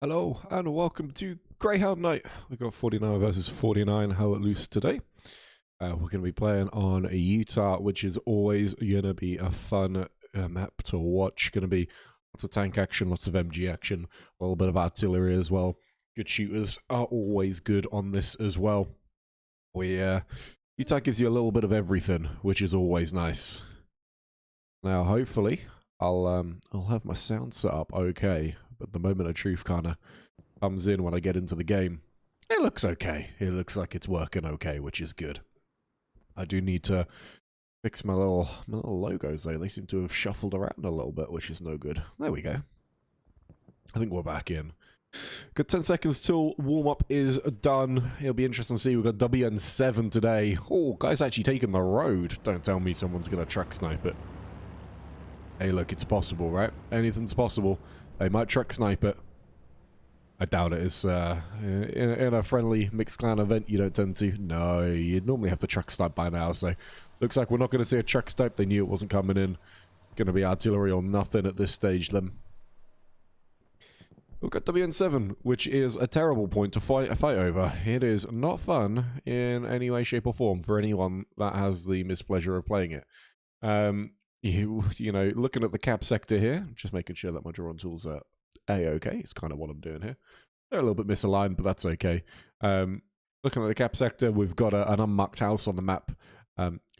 Hello and welcome to Greyhound Night. We got 49 versus 49 hell loose today. We're going to be playing on a Utah, which is always going to be a fun map to watch. Going to be lots of tank action, lots of MG action, a little bit of artillery as well. Good shooters are always good on this as well. Utah gives you a little bit of everything, which is always nice. Now, hopefully, I'll have my sound set up okay. But the moment of truth kind of comes in when I get into the game. It looks okay. It looks like it's working okay, which is good. I do need to fix my little logos, though. They seem to have shuffled around a little bit, which is no good. There we go. I think we're back in. Got 10 seconds till warm-up is done. It'll be interesting to see. We've got WN7 today. Oh, guy's actually taking the road. Don't tell me someone's going to truck snipe it. Hey, look, it's possible, right? Anything's possible. They might truck snipe it. I doubt it. It's in a friendly mixed clan event, you don't tend to. No, you'd normally have the truck snipe by now, so looks like we're not going to see a truck snipe. They knew it wasn't coming in. Going to be artillery or nothing at this stage, then. We've got WN7, which is a terrible point to fight over. It is not fun in any way, shape, or form for anyone that has the mispleasure of playing it. You know, looking at the cap sector here, just making sure that my drawing tools are A-okay. It's kind of what I'm doing here. They're a little bit misaligned, but that's okay. Looking at the cap sector, we've got an unmarked house on the map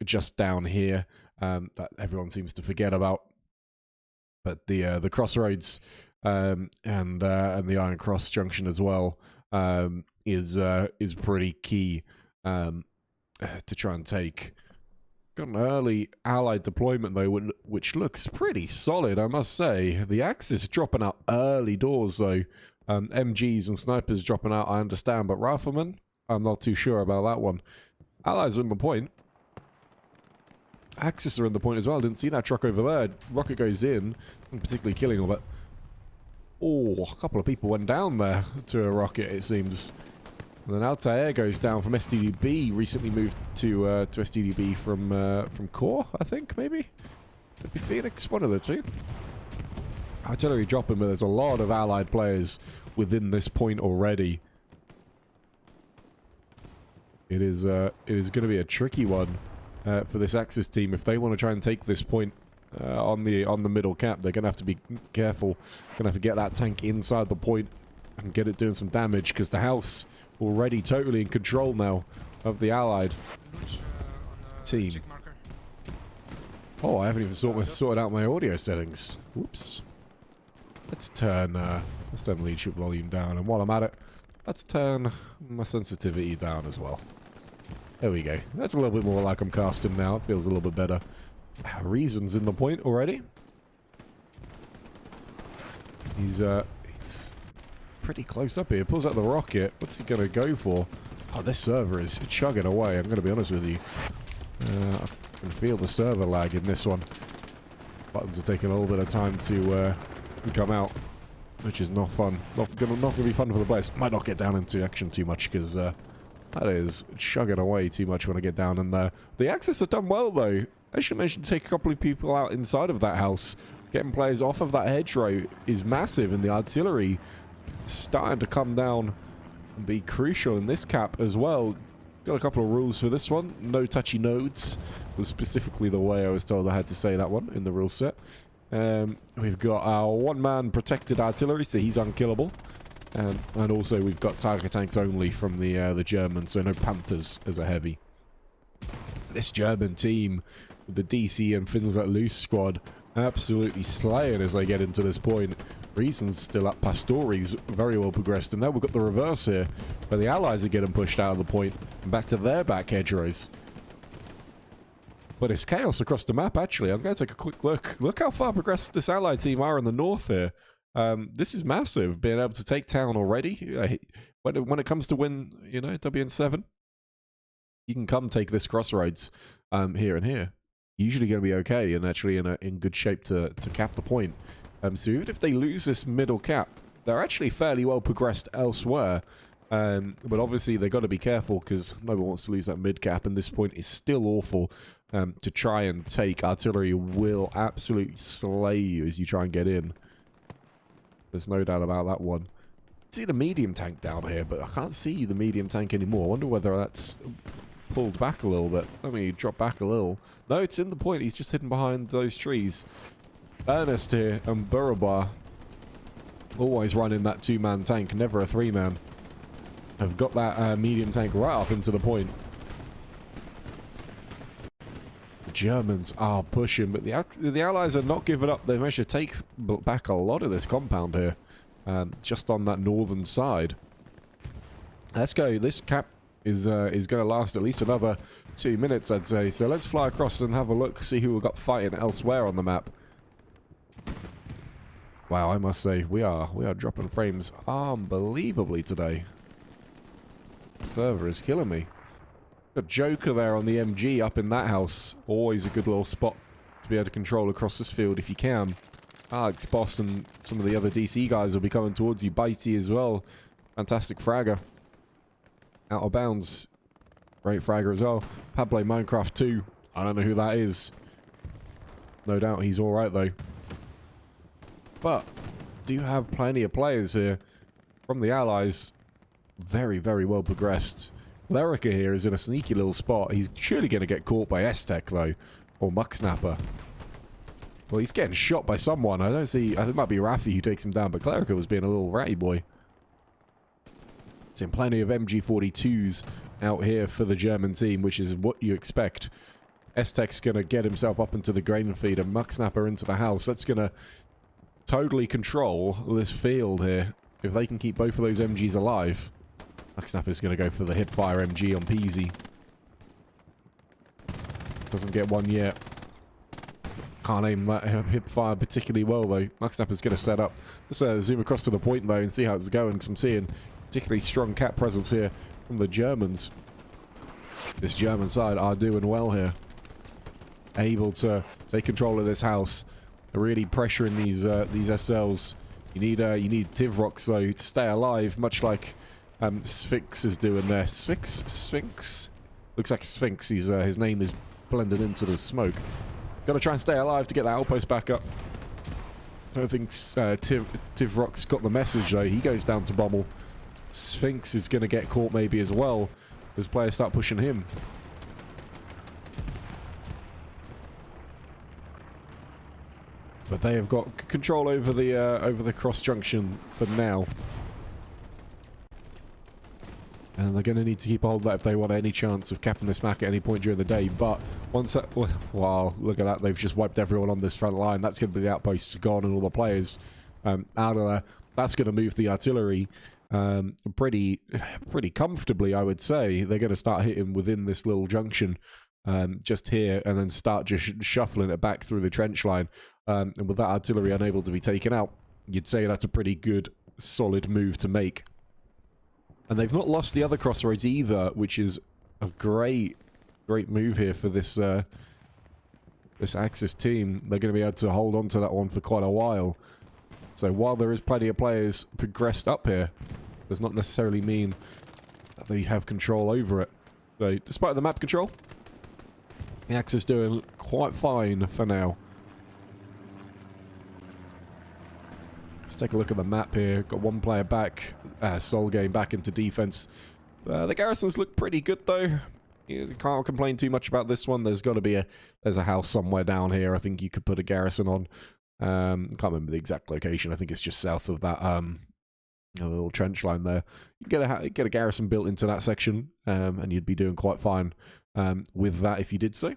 just down here that everyone seems to forget about. But the crossroads and the Iron Cross junction as well is pretty key to try and take. Got an early allied deployment though, which looks pretty solid, I must say. The Axis dropping out early doors though. MGs and snipers dropping out, I understand, but riflemen, I'm not too sure about that one. Allies are in the point. Axis are in the point as well. Didn't see that truck over there. Rocket goes in, not particularly killing all that. Oh, a couple of people went down there to a rocket, it seems. And then Altair goes down from SDDB, recently moved to SDDB from Core, I think, maybe? Could be Phoenix, one of the two. Artillery dropping, but there's a lot of allied players within this point already. It is going to be a tricky one for this Axis team. If they want to try and take this point on the middle cap, they're going to have to be careful. Going to have to get that tank inside the point and get it doing some damage, because the house already totally in control now of the allied team. Oh, I haven't even sorted out my audio settings. Whoops. Let's turn leadership volume down, and while I'm at it, let's turn my sensitivity down as well. There we go. That's a little bit more like I'm casting now. It feels a little bit better. Reason's in the point already. He's pretty close up here. Pulls out the rocket. What's he going to go for? Oh, this server is chugging away. I'm going to be honest with you. I can feel the server lag in this one. Buttons are taking a little bit of time to come out, which is not fun. Not gonna be fun for the players. Might not get down into action too much, because that is chugging away too much when I get down in there. The Axis have done well though. I should mention to take a couple of people out inside of that house. Getting players off of that hedgerow is massive, and the artillery starting to come down and be crucial in this cap as well. Got a couple of rules for this one. No touchy nodes was specifically the way I was told I had to say that one in the rule set. We've got our one-man protected artillery, so he's unkillable. And also we've got Tiger tanks only from the Germans, so no Panthers as a heavy. This German team, with the DC and Finns Let Loose squad, absolutely slaying as they get into this point. Reason's still up. Pastori's very well progressed. And now we've got the reverse here, where the Allies are getting pushed out of the point and back to their back hedgerows. But it's chaos across the map, actually. I'm going to take a quick look. Look how far progressed this Allied team are in the north here. This is massive, being able to take town already. When it comes to win, you know, WN7, you can come take this crossroads here and here. Usually going to be okay and actually in good shape to cap the point. So even if they lose this middle cap, they're actually fairly well progressed elsewhere. But obviously they've got to be careful, because no one wants to lose that mid cap, and this point is still awful to try and take. Artillery will absolutely slay you as you try and get in. There's no doubt about that one. see the medium tank down here, but I can't see the medium tank anymore. I wonder whether that's pulled back a little bit. Let me drop back a little. No, it's in the point. He's just hidden behind those trees. Ernest here and Burabar, always running that 2-man tank, never a 3-man. Have got that medium tank right up into the point. The Germans are pushing, but the Allies are not giving up. They managed to take back a lot of this compound here, just on that northern side. Let's go. This cap is going to last at least another 2 minutes, I'd say. So let's fly across and have a look, see who we've got fighting elsewhere on the map. Wow, I must say, we are dropping frames unbelievably today. The server is killing me. Got Joker there on the MG up in that house. Always a good little spot to be able to control across this field if you can. Alex Boss and some of the other DC guys will be coming towards you. Bitey as well. Fantastic fragger. Out of bounds. Great fragger as well. Pablo Minecraft 2. I don't know who that is. No doubt he's alright though. But do have plenty of players here from the Allies. Very, very well progressed. Lerica here is in a sneaky little spot. He's surely going to get caught by S-Tech though. Or Mucksnapper. Well, he's getting shot by someone. I don't see... I think it might be Rafi who takes him down, but Clerica was being a little ratty boy. Seeing plenty of MG42s out here for the German team, which is what you expect. S-Tech's going to get himself up into the grain feed and Mucksnapper into the house. That's going to totally control this field here. If they can keep both of those MGs alive, Mucksnapper's going to go for the hipfire MG on Peasy. Doesn't get one yet. Can't aim that hipfire particularly well though. Mucksnapper's going to set up. Let's zoom across to the point though and see how it's going, because I'm seeing particularly strong cap presence here from the Germans. This German side are doing well here. Able to take control of this house. They're really pressuring these SLs. You need Tivrox though to stay alive, much like Sphinx is doing there. Sphinx? Looks like Sphinx. His name is blended into the smoke. Got to try and stay alive to get that outpost back up. I don't think Tivrox got the message though. He goes down to Bommel. Sphinx is going to get caught maybe as well as players start pushing him. But they have got control over the cross junction for now. And they're going to need to keep a hold of that if they want any chance of capping this map at any point during the day. But once that... Wow, look at that. They've just wiped everyone on this front line. That's going to be the outposts gone and all the players out of there. That's going to move the artillery pretty comfortably, I would say. They're going to start hitting within this little junction just here and then start just shuffling it back through the trench line. And with that artillery unable to be taken out, you'd say that's a pretty good, solid move to make. And they've not lost the other crossroads either, which is a great move here for this this Axis team. They're going to be able to hold on to that one for quite a while. So while there is plenty of players progressed up here, does not necessarily mean that they have control over it. So despite the map control, the Axis doing quite fine for now. Let's take a look at the map here. Got one player back. Solgame back into defense. The garrisons look pretty good though. You can't complain too much about this one. There's got to be there's a house somewhere down here. I think you could put a garrison on. Can't remember the exact location. I think it's just south of that a little trench line there. You get a garrison built into that section, and you'd be doing quite fine with that if you did so.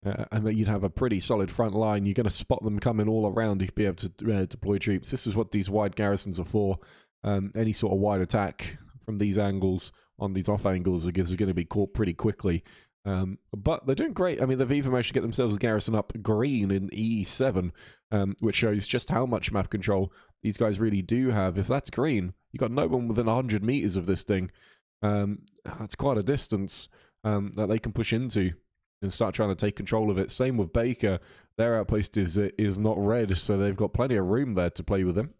And that you'd have a pretty solid front line. You're going to spot them coming all around. You'd be able to deploy troops. This is what these wide garrisons are for. Any sort of wide attack from these angles, on these off angles, are going to be caught pretty quickly. But they're doing great. I mean, they've even managed to get themselves a garrison up green in E7, which shows just how much map control these guys really do have. If that's green, you've got no one within 100 meters of this thing. That's quite a distance that they can push into and start trying to take control of it. Same with Baker. Their outpost is not red, so they've got plenty of room there to play with them.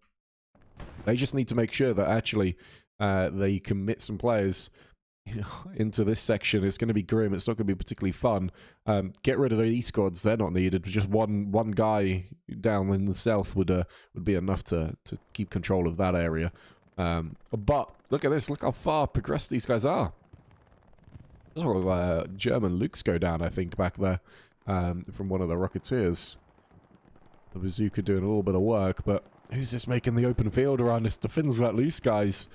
They just need to make sure that actually they commit some players into this section. It's going to be grim. It's not going to be particularly fun. Get rid of the E squads. They're not needed. Just one guy down in the south would be enough to keep control of that area. But look at this. Look how far progressed these guys are. Saw German Lukes go down, I think, back there from one of the Rocketeers. The bazooka doing a little bit of work, but who's this making the open field around this? The Finns let loose, guys.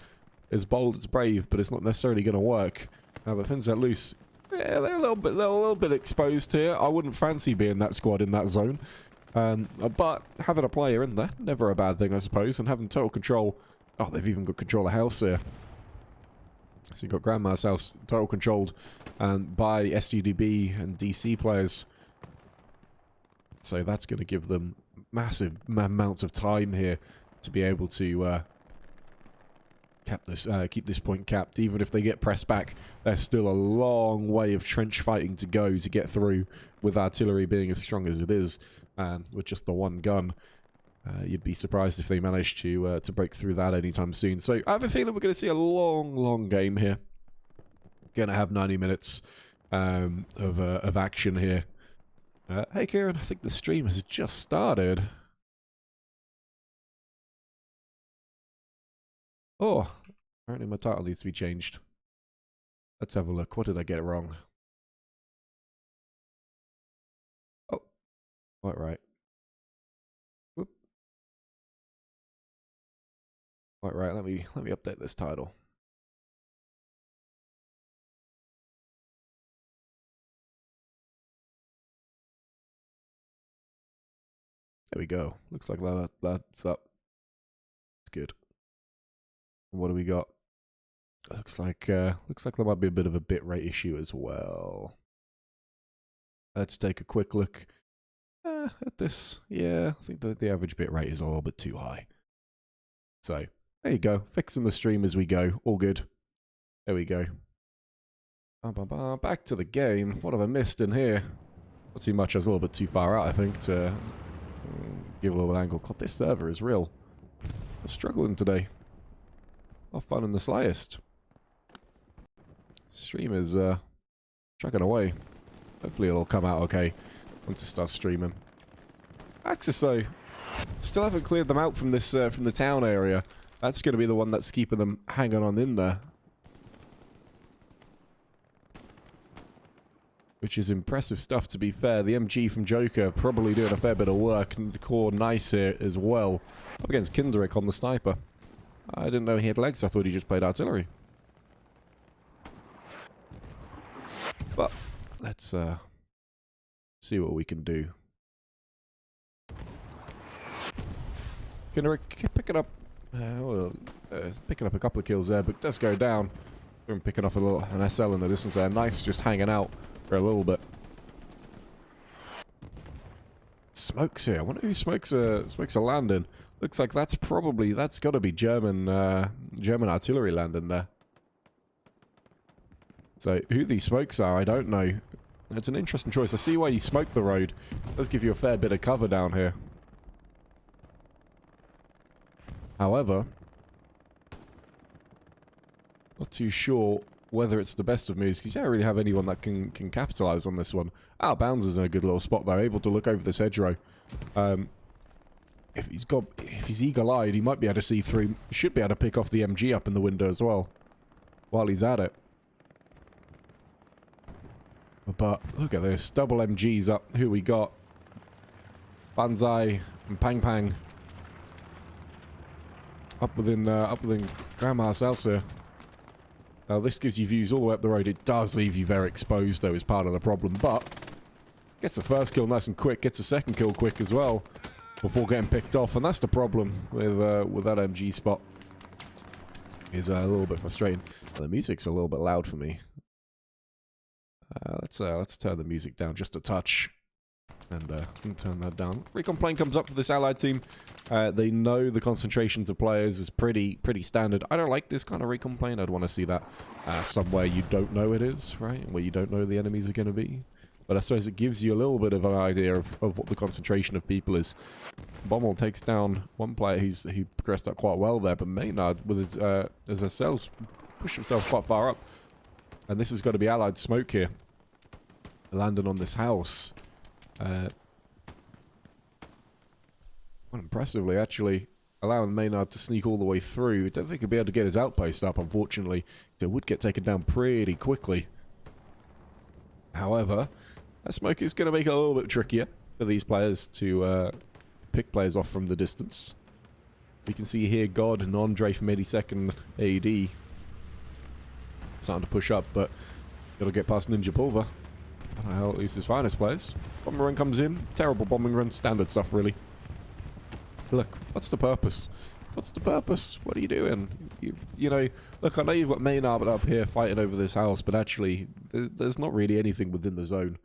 It's bold, it's brave, but it's not necessarily going to work. But Finns let loose, yeah, they're a little bit exposed here. I wouldn't fancy being that squad in that zone. But having a player in there, never a bad thing, I suppose. And having total control. Oh, they've even got control of house here. So you've got Grandma's house total controlled by SUDB and DC players. So that's going to give them massive amounts of time here to be able to keep this point capped. Even if they get pressed back, there's still a long way of trench fighting to go to get through, with artillery being as strong as it is, with just the one gun. You'd be surprised if they manage to break through that anytime soon. So I have a feeling we're going to see a long game here. Going to have 90 minutes of action here. Hey Kieran, I think the stream has just started. Oh, apparently my title needs to be changed. Let's have a look. What did I get wrong? Oh, quite right. Whoop. Quite right. Let me update this title. There we go. Looks like that's up. It's good. What do we got? Looks like there might be a bit of a bitrate issue as well. Let's take a quick look at this. Yeah, I think the average bitrate is a little bit too high. So there you go. Fixing the stream as we go. All good. There we go. Back to the game. What have I missed in here? Not too much. I was a little bit too far out, I think, to give a little angle. God, this server is real. I'm struggling today. Not fun in the slightest. Stream is chugging away. Hopefully it'll come out okay once it starts streaming. Axis though, still haven't cleared them out from this from the town area. That's going to be the one that's keeping them hanging on in there, which is impressive stuff. To be fair, the MG from Joker probably doing a fair bit of work, and the core nice here as well. Up against Kinderick on the sniper. I didn't know he had legs. I thought he just played artillery. But let's see what we can do. Kinderick picking up picking up a couple of kills there, but does go down. We're picking off an SL in the distance there. Nice, just hanging out for a little bit. Smokes here. I wonder who smokes a landing. Looks like that's got to be German artillery landing there. So who these smokes are, I don't know. It's an interesting choice. I see why you smoked the road. It does give you a fair bit of cover down here. However, not too sure whether it's the best of moves, because you don't really have anyone that can capitalize on this one. Out Bounds is in a good little spot though, able to look over this hedgerow. If he's eagle-eyed, he might be able to see through. He should be able to pick off the MG up in the window as well, while he's at it. But look at this, double MGs up. Who we got? Banzai and Pang Pang. Up within Grandma's house here. Now this gives you views all the way up the road. It does leave you very exposed though, is part of the problem. But gets the first kill nice and quick. Gets the second kill quick as well, before getting picked off. And that's the problem with that MG spot. Is a little bit frustrating. The music's a little bit loud for me. Let's turn the music down just a touch, and turn that down. Recon plane comes up for this allied team. They know the concentrations of players is pretty standard. I don't like this kind of recon plane. I'd want to see that somewhere you don't know it is, right? Where you don't know the enemies are going to be. But I suppose it gives you a little bit of an idea of what the concentration of people is. Bommel takes down one player who progressed up quite well there, but Maynard with his SLs pushed himself quite far up. And this has got to be Allied smoke here. Landing on this house. Quite impressively, actually. Allowing Maynard to sneak all the way through. I don't think he'll be able to get his outpost up, unfortunately. It would get taken down pretty quickly. However, that smoke is going to make it a little bit trickier for these players to pick players off from the distance. We can see here God and Andre from 82nd AD starting to push up, but got to get past Ninja Pulver. Well, at least his finest players. Bombing run comes in. Terrible bombing run. Standard stuff, really. Look, what's the purpose? What's the purpose? What are you doing? You know, look, I know you've got Maynard up here fighting over this house, but actually, there's not really anything within the zone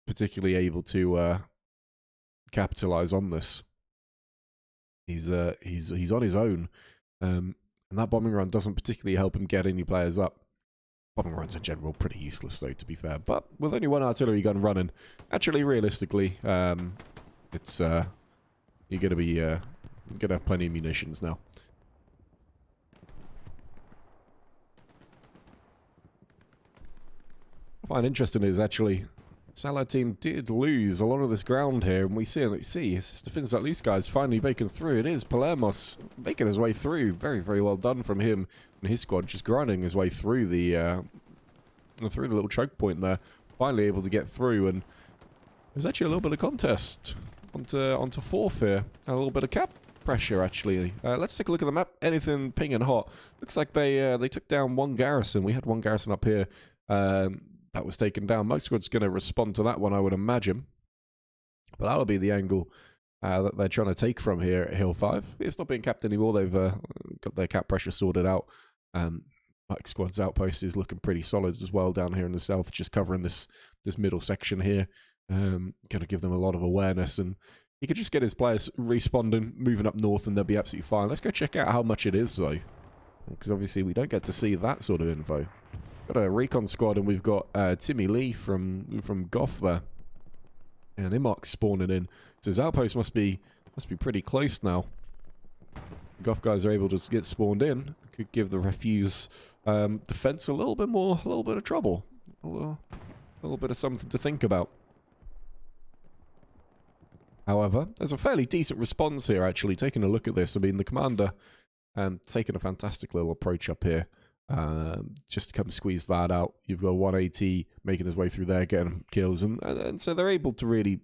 particularly able to capitalize on this. He's on his own, and that bombing run doesn't particularly help him get any players up. Bombing runs in general pretty useless, though, to be fair. But with only one artillery gun running, actually, realistically, it's you're gonna have plenty of munitions now. What I find interesting is actually Salad team did lose a lot of this ground here, and we see it's just defense that loose guys finally breaking through. It is Palermos making his way through. Very, very well done from him and his squad, just grinding his way through the little choke point there. Finally able to get through, and there's actually a little bit of contest onto fourth here. A little bit of cap pressure actually. Let's take a look at the map. Anything pinging hot. Looks like they took down one garrison. We had one garrison up here. That was taken down. Most squad's going to respond to that one, I would imagine. But that would be the angle that they're trying to take from here at Hill 5. It's not being capped anymore. They've got their cap pressure sorted out. Mike squad's outpost is looking pretty solid as well down here in the south, just covering this middle section here. Going to give them a lot of awareness, and he could just get his players responding, moving up north, and they'll be absolutely fine. Let's go check out how much it is, though, because obviously we don't get to see that sort of info. Got a recon squad, and we've got Timmy Lee from Goff there, and Imox spawning in. So his outpost must be pretty close now. Goff guys are able to get spawned in. Could give the refuse defense a little bit of trouble, a little bit of something to think about. However, there's a fairly decent response here, actually. Taking a look at this, I mean, the commander taking a fantastic little approach up here. Just to come squeeze that out. You've got 180 making his way through there, getting kills, and so they're able to really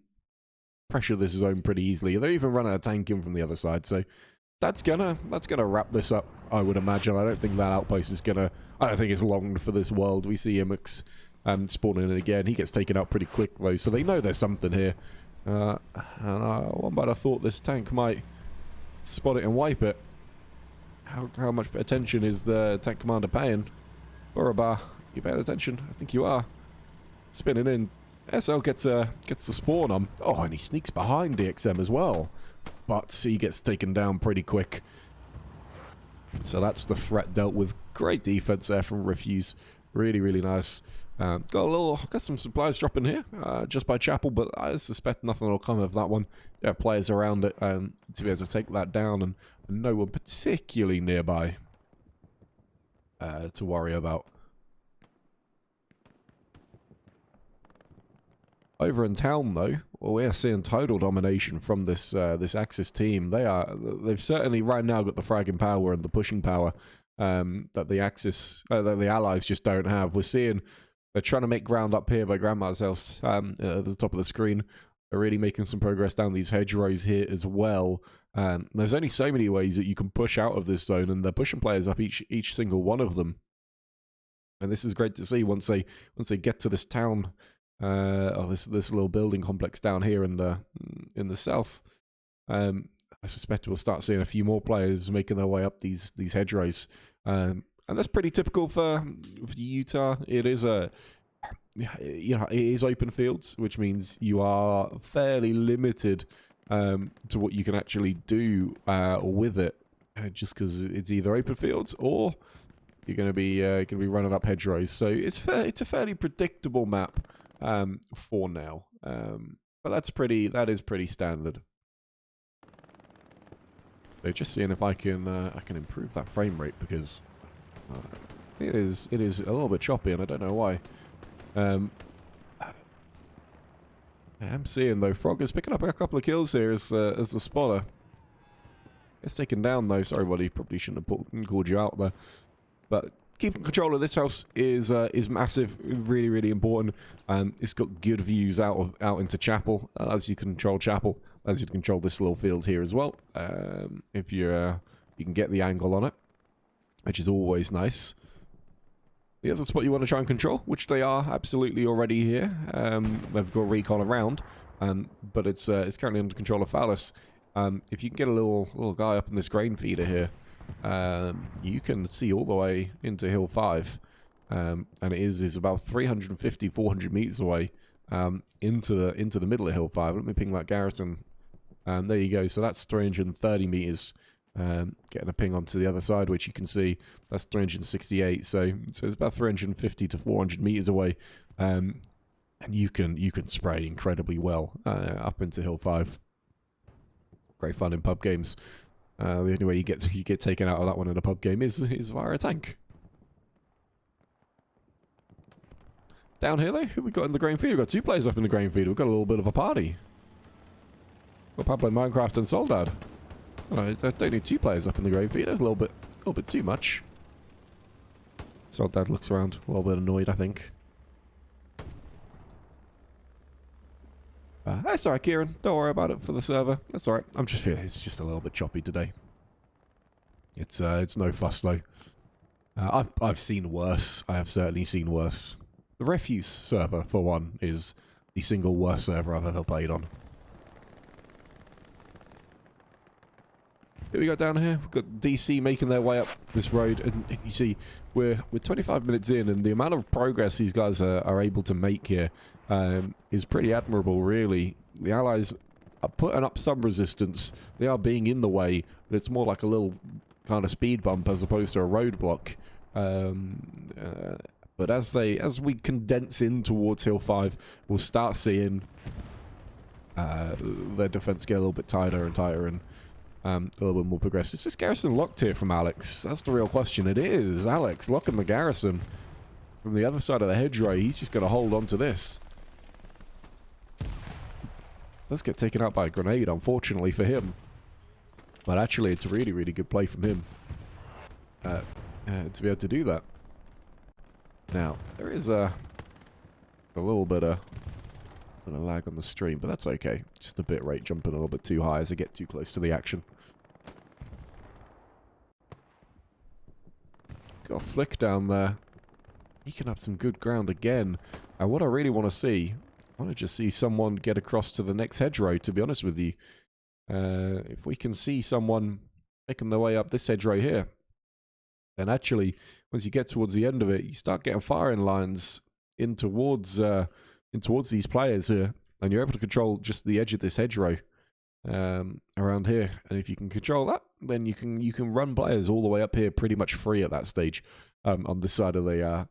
pressure this zone pretty easily. They're even running a tank in from the other side, so that's gonna wrap this up, I would imagine. I don't think that outpost is gonna. I don't think it's long for this world. We see Imix spawning in again. He gets taken out pretty quick though, so they know there's something here. And one might have thought this tank might spot it and wipe it. How much attention is the tank commander paying? Borobar, you paying attention? I think you are. Spinning in. SL gets the spawn on. Oh, and he sneaks behind DXM as well. But he gets taken down pretty quick. So that's the threat dealt with. Great defense there from Refuse. Really, really nice. Got some supplies dropping here, just by Chapel, but I suspect nothing will come of that one. There are players around it to be able to take that down, and no one particularly nearby to worry about. Over in town, though, well, we are seeing total domination from this this Axis team. They've certainly right now got the fragging power and the pushing power that the Axis, that the Allies just don't have. We're seeing. They're trying to make ground up here by Grandma's house at the top of the screen. They're really making some progress down these hedgerows here as well. There's only so many ways that you can push out of this zone, and they're pushing players up each single one of them. And this is great to see once they get to this town, or this little building complex down here in the south. I suspect we'll start seeing a few more players making their way up these hedgerows. And that's pretty typical for Utah. It is it is open fields, which means you are fairly limited to what you can actually do with it, just because it's either open fields or you're going to be running up hedgerows. So it's a fairly predictable map for now, but that is pretty standard. So just seeing if I can improve that frame rate, because It is a little bit choppy, and I don't know why. I'm seeing, though, Frog is picking up a couple of kills here as the spotter. It's taken down, though. Sorry, buddy. Probably shouldn't have called you out there. But keeping control of this house is massive, really, really important. It's got good views out into Chapel. As you control Chapel, as you control this little field here as well. If you can get the angle on it, which is always nice. The other spot you want to try and control, which they are absolutely already here. They've got recon around, but it's currently under control of Phallus. If you can get a little guy up in this grain feeder here, you can see all the way into Hill 5, and it is about 350, 400 meters away into the middle of Hill 5. Let me ping that garrison. There you go. So that's 330 meters. Getting a ping onto the other side, which you can see that's 368. So it's about 350 to 400 meters away, and you can spray incredibly well up into Hill 5. Great fun in pub games. The only way you get taken out of that one in a pub game is via a tank. Down here though, who we got in the grain feeder? We've got 2 players up in the grain feeder. We've got a little bit of a party. Got Pablo Minecraft and Soldad. I don't need 2 players up in the grain feeder. A little bit too much. Soldad looks around, a little bit annoyed, I think. That's alright, Kieran. Don't worry about it for the server. That's alright. I'm just feeling it's just a little bit choppy today. It's no fuss though. I've seen worse. I have certainly seen worse. The Refuse server, for one, is the single worst server I've ever played on. Here we go down here. We've got DC making their way up this road, and you see we're 25 minutes in, and the amount of progress these guys are able to make here is pretty admirable, really. The Allies are putting up some resistance. They are being in the way, but it's more like a little kind of speed bump as opposed to a roadblock. But as we condense in towards Hill 5, we'll start seeing their defense get a little bit tighter and tighter, and a little bit more progressive. Is this garrison locked here from Alex? That's the real question. It is. Alex locking the garrison from the other side of the hedgerow. He's just going to hold on to this. Does get taken out by a grenade, unfortunately for him. But actually, it's a really, really good play from him to be able to do that. Now, there is a little bit of lag on the stream, but that's okay. Just the bit rate jumping a little bit too high as I get too close to the action. Got a Flick down there. Eking up some good ground again. And what I really want to see, I want to just see someone get across to the next hedgerow, to be honest with you. If we can see someone making their way up this hedgerow here, then actually, once you get towards the end of it, you start getting firing lines in towards these players here, and you're able to control just the edge of this hedgerow around here. And if you can control that, then you can run players all the way up here pretty much free at that stage on this side of the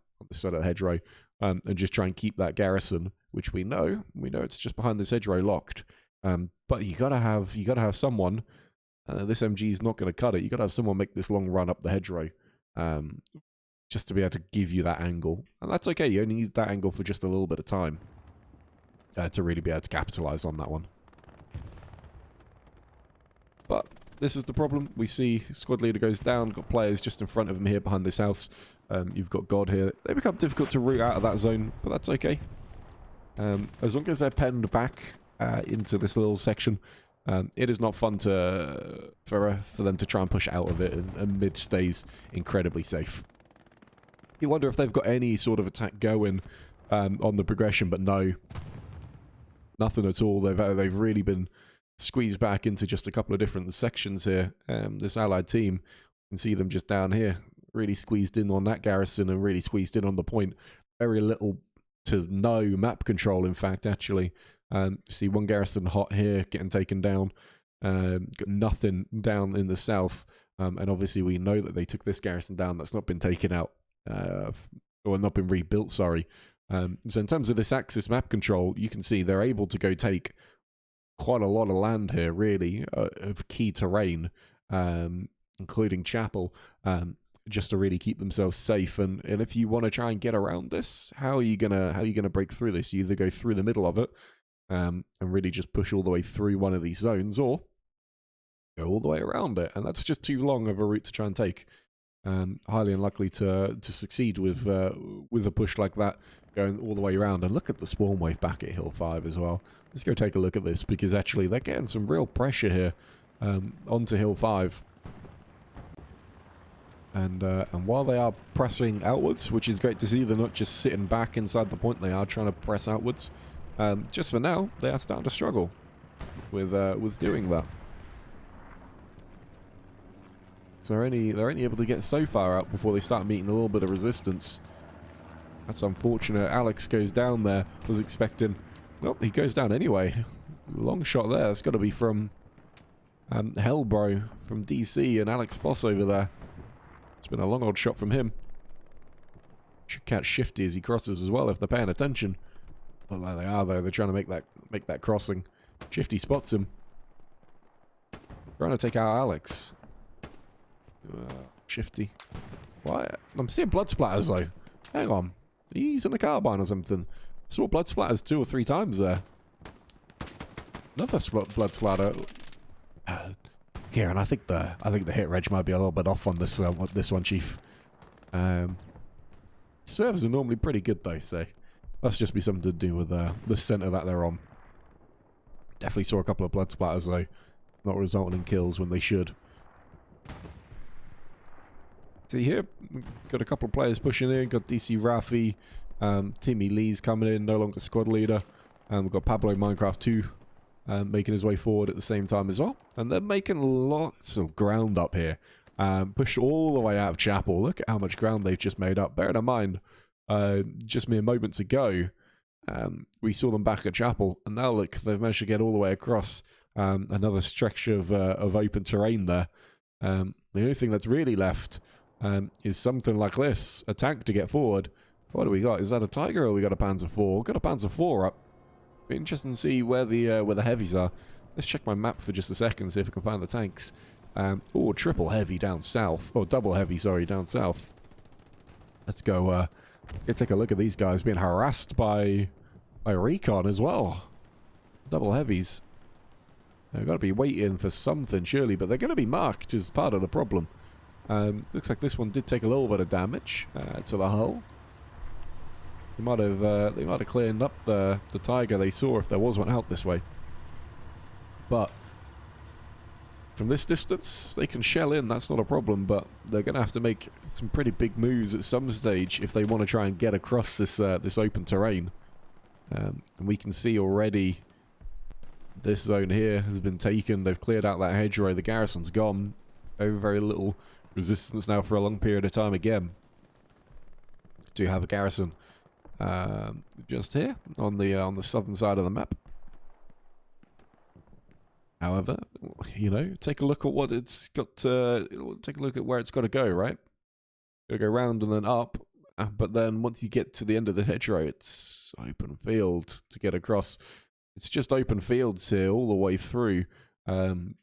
hedgerow, and just try and keep that garrison, which we know it's just behind this hedgerow locked. But you gotta have someone. This MG is not going to cut it. You gotta have someone make this long run up the hedgerow. Just to be able to give you that angle. And that's okay, you only need that angle for just a little bit of time to really be able to capitalize on that one. But this is the problem. We see squad leader goes down, got players just in front of him here behind this house. You've got God here. They become difficult to root out of that zone, but that's okay. As long as they're penned back into this little section, it is not fun for them to try and push out of it, and mid stays incredibly safe. You wonder if they've got any sort of attack going on the progression, but no. Nothing at all. They've really been squeezed back into just a couple of different sections here. This allied team, you can see them just down here, really squeezed in on that garrison and really squeezed in on the point. Very little to no map control, in fact, actually. See one garrison hot here, getting taken down. Got nothing down in the south. And obviously we know that they took this garrison down. That's not been taken out. Or not been rebuilt, sorry. So in terms of this Axis map control, you can see they're able to go take quite a lot of land here, really, of key terrain, including Chapel, just to really keep themselves safe. And if you want to try and get around this, how are you gonna break through this? You either go through the middle of it, and really just push all the way through one of these zones, or go all the way around it, and that's just too long of a route to try and take. Highly unlikely to succeed with a push like that, going all the way around. And look at the spawn wave back at Hill 5 as well. Let's go take a look at this, because actually they're getting some real pressure here onto Hill 5. And while they are pressing outwards, which is great to see, they're not just sitting back inside the point, they are trying to press outwards. Just for now, they are starting to struggle with doing that. So they're only able to get so far out before they start meeting a little bit of resistance. That's unfortunate. Alex goes down there. Was expecting... Nope, he goes down anyway. Long shot there. That's got to be from Hellbro from DC and Alex Boss over there. It's been a long old shot from him. Should catch Shifty as he crosses as well if they're paying attention. But there they are though. They're trying to make that crossing. Shifty spots him. Trying to take out Alex. Shifty. Why? I'm seeing blood splatters though. Hang on. He's in a carbine or something. Saw blood splatters 2 or 3 times there. Another blood splatter. Kieran, I think the hit reg might be a little bit off on this one, Chief. Servers are normally pretty good though, so must just be something to do with the center that they're on. Definitely saw a couple of blood splatters though, not resulting in kills when they should. See here, we've got a couple of players pushing in. Got DC Rafi, Timmy Lee's coming in, no longer squad leader. We've got Pablo Minecraft 2 making his way forward at the same time as well. And they're making lots of ground up here. Pushed all the way out of Chapel. Look at how much ground they've just made up. Bearing in mind, just mere moments ago, we saw them back at Chapel. And now look, they've managed to get all the way across another stretch of open terrain there. The only thing that's really left is something like this. A tank to get forward. What do we got? Is that a Tiger or we got a Panzer IV? We've got a Panzer IV up. Be interesting to see where the heavies are. Let's check my map for just a second, see if we can find the tanks. Oh, triple heavy down south. Oh, double heavy, sorry, down south. Let's go take a look at these guys being harassed by recon as well. Double heavies. They've got to be waiting for something, surely, but they're going to be marked as part of the problem. Looks like this one did take a little bit of damage to the hull. They might have cleaned up the Tiger they saw if there was one out this way. But from this distance, they can shell in. That's not a problem. But they're going to have to make some pretty big moves at some stage if they want to try and get across this this open terrain. And we can see already this zone here has been taken. They've cleared out that hedgerow. The garrison's gone. Very, very little resistance now for a long period of time again. Do have a garrison just here on the southern side of the map. However, you know, take a look at what it's got to... Take a look at where it's got to go, right? Got to go round and then up. But then once you get to the end of the hedgerow, it's open field to get across. It's just open fields here all the way through to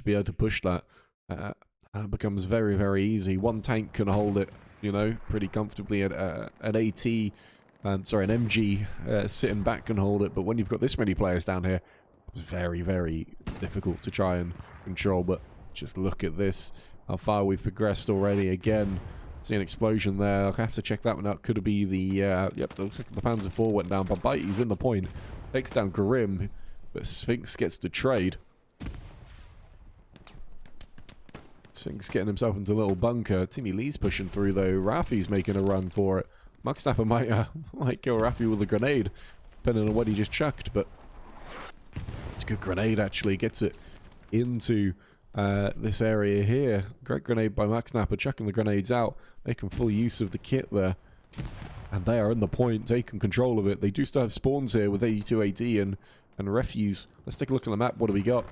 be able to push that. It becomes very, very easy. One tank can hold it, you know, pretty comfortably. An MG sitting back can hold it. But when you've got this many players down here, it's very, very difficult to try and control. But just look at this, how far we've progressed already. Again, see an explosion there. I'll have to check that one out. Could it be the... yep, looks like the Panzer IV went down. But he's in the point. Takes down Grim, but Sphinx gets to trade. Sphinx getting himself into a little bunker. Timmy Lee's pushing through though. Rafi's making a run for it. Mugsnapper might kill Rafi with a grenade, depending on what he just chucked, but it's a good grenade actually. Gets it into this area here. Great grenade by Mugsnapper, chucking the grenades out, making full use of the kit there. And they are in the point, taking control of it. They do still have spawns here with 82 AD and refuse. Let's take a look at the map. What do we got?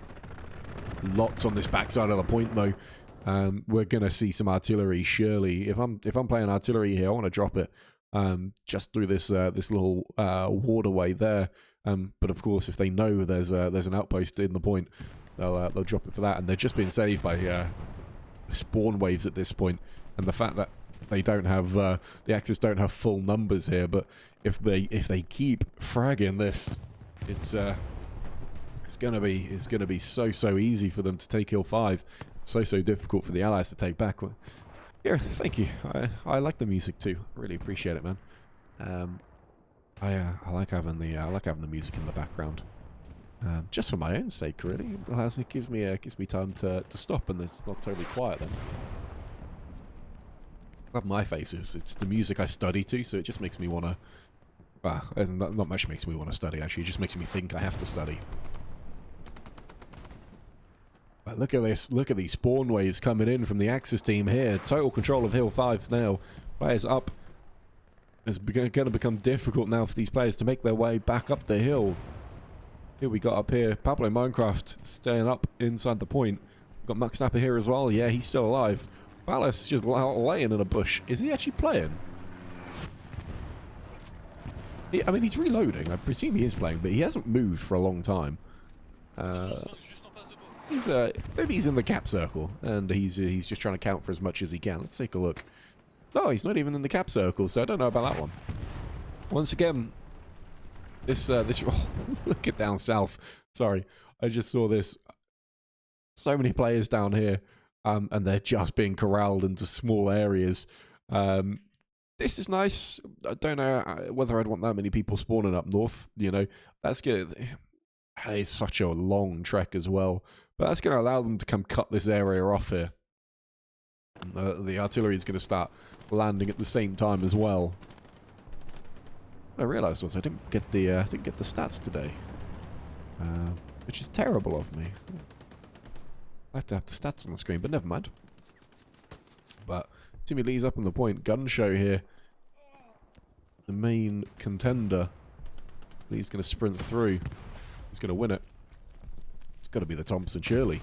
Lots on this backside of the point though. We're gonna see some artillery surely. If I'm playing artillery here, I want to drop it just through this this little waterway there. But of course, if they know there's an outpost in the point, they'll drop it for that. And they're just being saved by spawn waves at this point. And the fact that they don't have the Axis don't have full numbers here, but if they keep fragging this, it's gonna be so easy for them to take Hill 5, so difficult for the Allies to take back. Well, here, thank you. I like the music too. Really appreciate it, man. I like having the music in the background, just for my own sake, really. It gives me time to stop, and it's not totally quiet then. What my face is, it's the music I study to, so it just makes me want to. Not much makes me want to study. Actually, it just makes me think I have to study. But look at this! Look at these spawn waves coming in from the Axis team here. Total control of Hill 5 now. Players up. It's going to become difficult now for these players to make their way back up the hill. Here we got up here. Pablo Minecraft staying up inside the point. Got Muck Snapper here as well. Yeah, he's still alive. Palace just laying in a bush. Is he actually playing? I mean, he's reloading. I presume he is playing, but he hasn't moved for a long time. Maybe he's in the cap circle, and he's just trying to count for as much as he can. Let's take a look. No, he's not even in the cap circle, so I don't know about that one. Once again, this oh, look at down south. Sorry, I just saw this. So many players down here, and they're just being corralled into small areas. This is nice. I don't know whether I'd want that many people spawning up north. You know, that's good. It's such a long trek as well, but that's going to allow them to come cut this area off here. The artillery is going to start landing at the same time as well. What I realised was I didn't get the stats today, which is terrible of me. I have to have the stats on the screen, but never mind. But Timmy Lee's up on the point. Gun show here. The main contender. Lee's going to sprint through. He's going to win it. It's got to be the Thompson, surely.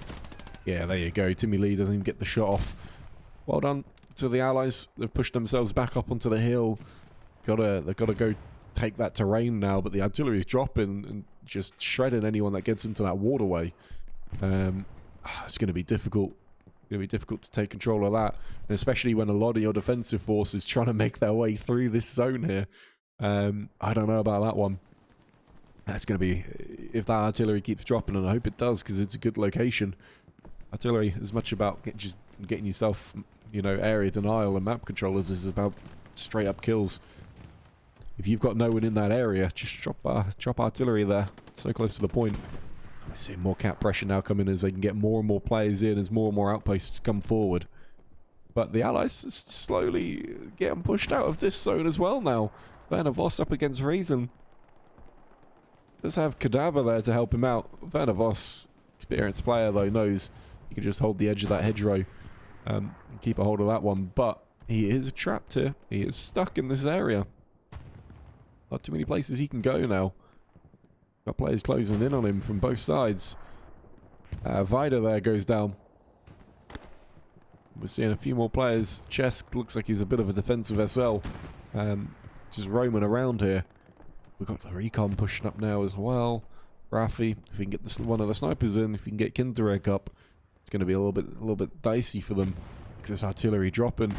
Yeah, there you go. Timmy Lee doesn't even get the shot off. Well done to the Allies. They've pushed themselves back up onto the hill. They've got to go take that terrain now, but the artillery is dropping and just shredding anyone that gets into that waterway. It's going to be difficult. It's going to be difficult to take control of that, and especially when a lot of your defensive force is trying to make their way through this zone here. I don't know about that one. That's going to be, if that artillery keeps dropping, and I hope it does because it's a good location. Artillery is much about just getting yourself, you know, area denial, and map controllers is about straight up kills. If you've got no one in that area, just drop artillery there. It's so close to the point. I see more cap pressure now coming as they can get more and more players in as more and more outposts come forward. But the Allies are slowly getting pushed out of this zone as well now. Werner Voss up against Raisin. Let's have Cadaver there to help him out. Werner Voss, experienced player though, knows he can just hold the edge of that hedgerow and keep a hold of that one. But he is trapped here. He is stuck in this area. Not too many places he can go now. Got players closing in on him from both sides. Vida there goes down. We're seeing a few more players. Chesk looks like he's a bit of a defensive SL. Just roaming around here. We've got the recon pushing up now as well. Rafi, if we can get this, one of the snipers in, if we can get Kindereg up, it's going to be a little bit dicey for them. Because there's artillery dropping.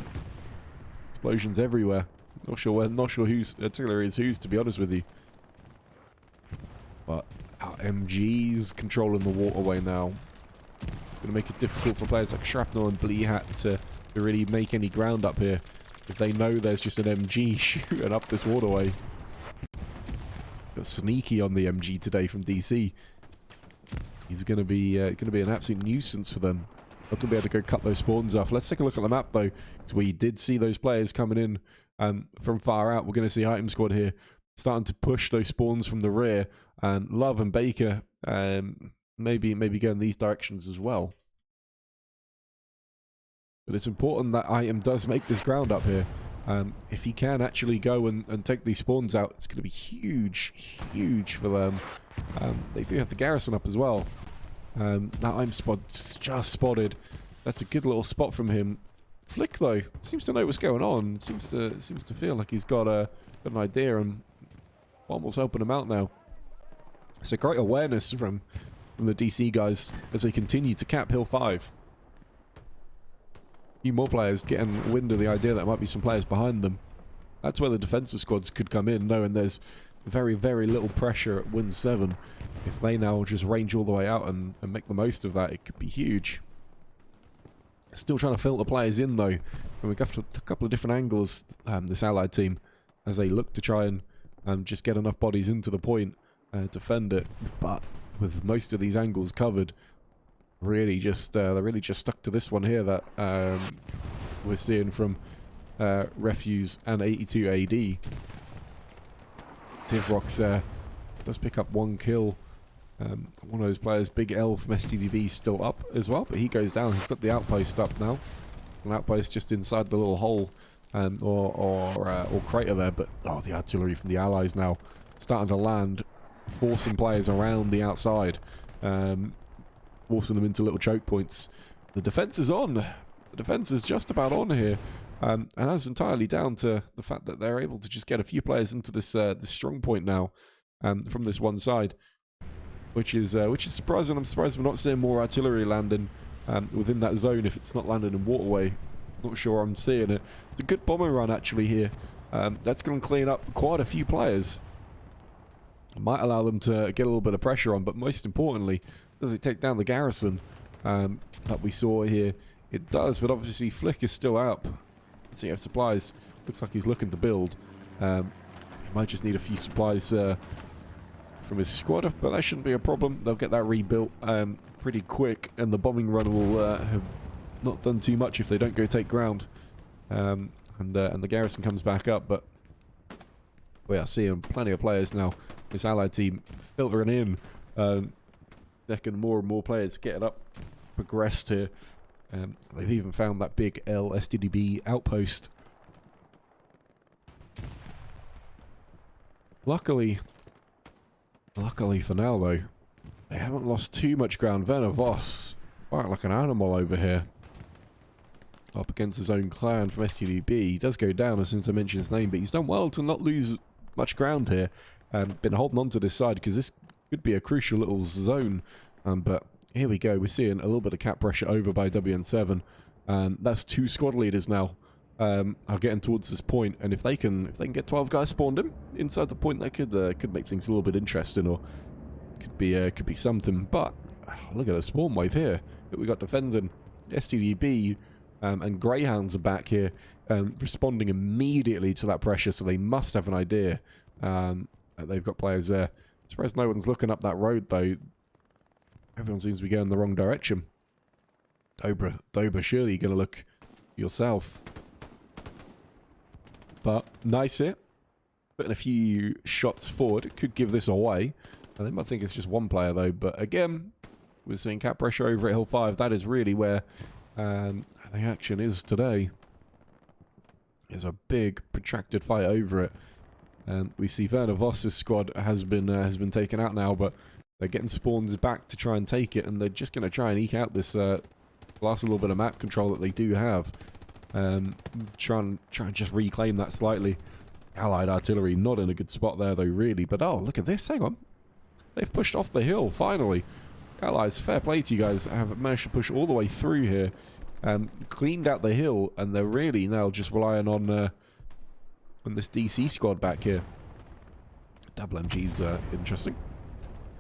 Explosions everywhere. Not sure whose artillery is whose, to be honest with you. But our MG's controlling the waterway now. Going to make it difficult for players like Shrapnel and Bleehat to really make any ground up here. If they know there's just an MG shooting up this waterway. Got Sneaky on the MG today from DC. He's going to be an absolute nuisance for them. Not going to be able to go cut those spawns off. Let's take a look at the map though, because we did see those players coming in from far out. We're going to see Item Squad here starting to push those spawns from the rear, and Love and Baker maybe go in these directions as well. But it's important that Item does make this ground up here. If he can actually go and take these spawns out, it's going to be huge for them. They do have the garrison up as well. That Item Squad's just spotted. That's a good little spot from him. Flick though seems to know what's going on. Seems to feel like he's got an idea, and almost helping him out now. So great awareness from the DC guys as they continue to cap Hill 5. few more players getting wind of the idea that there might be some players behind them. That's where the defensive squads could come in, knowing there's very, very little pressure at Win 7. If they now just range all the way out and make the most of that, it could be huge. Still trying to filter players in, though. And we've got a couple of different angles, this Allied team, as they look to try and just get enough bodies into the point, defend it. But with most of these angles covered, really just they're really just stuck to this one here that we're seeing from Refuse and 82 AD. Tivrox does pick up one kill. One of those players, Big L from STDB, still up as well, but he goes down. He's got the outpost up now. An outpost just inside the little hole or crater there, but oh, the artillery from the Allies now starting to land, forcing players around the outside, forcing them into little choke points. The defense is on. The defense is just about on here. And that's entirely down to the fact that they're able to just get a few players into this this strong point now from this one side, which is surprising. I'm surprised we're not seeing more artillery landing within that zone if it's not landing in Waterway. Not sure I'm seeing it. It's a good bombing run actually here. That's going to clean up quite a few players. It might allow them to get a little bit of pressure on, but most importantly, does it take down the garrison that we saw here? It does, but obviously Flick is still out. Let's see, have supplies. Looks like he's looking to build. He might just need a few supplies from his squad, but that shouldn't be a problem. They'll get that rebuilt pretty quick, and the bombing run will have not done too much if they don't go take ground. And the garrison comes back up, but we are seeing plenty of players now. This Allied team filtering in, second more and more players getting up, progressed here. They've even found that Big L STDB outpost. Luckily for now, though, they haven't lost too much ground. Werner Voss, fighting like an animal over here, up against his own clan from STDB. He does go down as soon as I mention his name, but he's done well to not lose much ground here. Been holding on to this side because this could be a crucial little zone. But here we go. We're seeing a little bit of cap pressure over by WN7. That's 2 squad leaders now. Are getting towards this point, and if they can get 12 guys spawned in inside the point, that could make things a little bit interesting, or could be something. But look at the spawn wave here. We got defending STDB, and Greyhounds are back here, responding immediately to that pressure. So they must have an idea that they've got players there. Surprised no one's looking up that road though. Everyone seems to be going the wrong direction. Dober, surely you're going to look yourself. But nice hit. Putting a few shots forward. It could give this away. They might think it's just one player though. But again, we're seeing cap pressure over at Hill 5. That is really where the action is today. There's a big protracted fight over it. We see Werner Voss's squad has been taken out now, but they're getting spawns back to try and take it, and they're just going to try and eke out this last little bit of map control that they do have. Try and just reclaim that slightly. Allied artillery not in a good spot there though, really. But oh, look at this! Hang on, they've pushed off the hill finally. Allies, fair play to you guys. Have managed to push all the way through here, cleaned out the hill, and they're really now just relying on this DC squad back here. Double MG's interesting.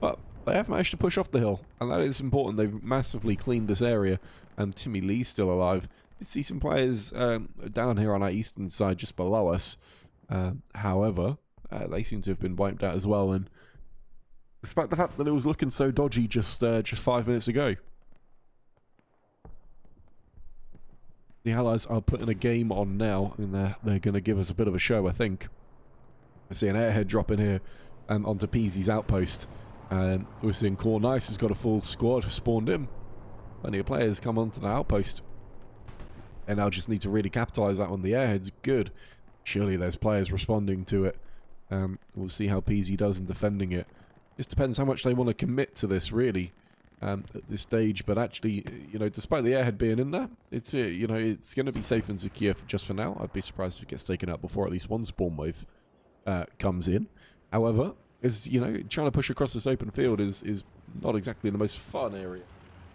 But they have managed to push off the hill, and that is important. They've massively cleaned this area, and Timmy Lee's still alive. Did see some players down here on our eastern side just below us. However, they seem to have been wiped out as well, and despite the fact that it was looking so dodgy just 5 minutes ago. The Allies are putting a game on now, and they're going to give us a bit of a show, I think. I see an airhead drop in here onto Peasy's outpost. We're seeing Core Nice has got a full squad spawned in. Plenty of players come onto the outpost. And now just need to really capitalise that on the airheads. Good. Surely there's players responding to it. We'll see how Peasy does in defending it. Just depends how much they want to commit to this, really, at this stage. But actually, you know, despite the airhead being in there, it's you know, it's going to be safe and secure just for now. I'd be surprised if it gets taken out before at least one spawn wave comes in. However, is trying to push across this open field is not exactly the most fun area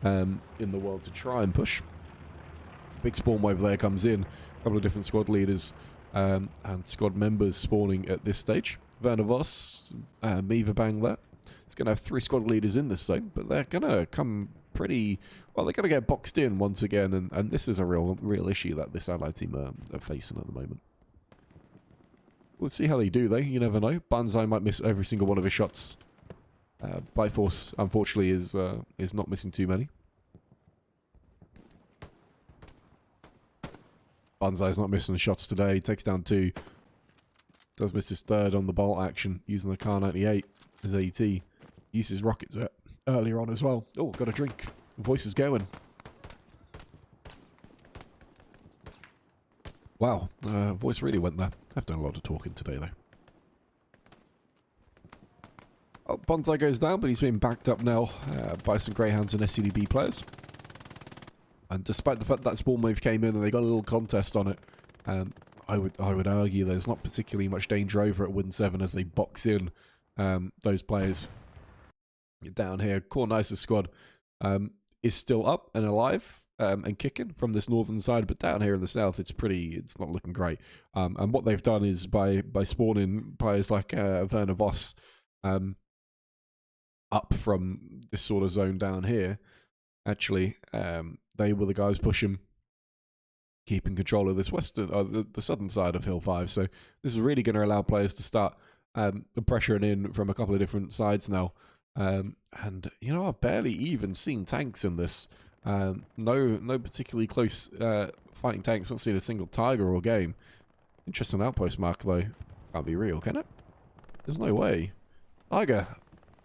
in the world to try and push. Big spawn wave there comes in. A couple of different squad leaders and squad members spawning at this stage. Werner Voss, Meaverbang there. It's going to have 3 squad leaders in this zone, but they're going to come pretty... Well, they're going to get boxed in once again, and this is a real issue that this allied team are facing at the moment. We'll see how they do, though. You never know. Banzai might miss every single one of his shots. Byforce, unfortunately, is not missing too many. Banzai's not missing shots today. Takes down 2. Does miss his 3rd on the bolt action, using the Kar 98 as AT. Uses rockets earlier on as well. Oh, got a drink. Voice is going. Wow, voice really went there. I've done a lot of talking today, though. Oh, Banzai goes down, but he's being backed up now by some Greyhounds and SCDB players. And despite the fact that spawn wave came in and they got a little contest on it, I would argue there's not particularly much danger over at Win 7 as they box in those players down here. Cornice's squad is still up and alive and kicking from this northern side, but down here in the south, it's not looking great. And what they've done is by spawning players like Werner Voss up from this sort of zone down here, actually, they were the guys pushing, keeping control of this western, the southern side of Hill 5. So this is really going to allow players to start pressuring in from a couple of different sides now. And you know, I've barely even seen tanks in this. No particularly close fighting tanks. Not seen a single Tiger or game. Interesting outpost mark though. Can't be real, can it? There's no way. Tiger.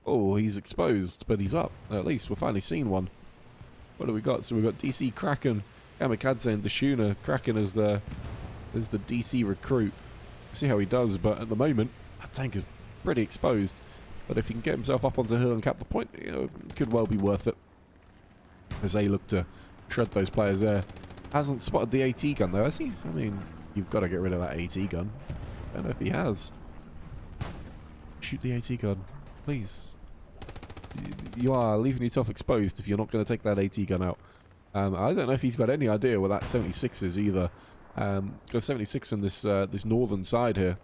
Oh, he's exposed, but he's up. At least we've finally seen one. What do we got? So we've got DC Kraken, Kamikaze, and Dashuna. Kraken is the DC recruit. See how he does, but at the moment that tank is pretty exposed. But if he can get himself up onto the hill and cap the point, you know, it could well be worth it. As they look to shred those players there. Hasn't spotted the AT gun though, has he? I mean, you've got to get rid of that AT gun. I don't know if he has. Shoot the AT gun, please. You are leaving yourself exposed if you're not going to take that AT gun out. I don't know if he's got any idea where that 76 is either. Got 76 on this this northern side here.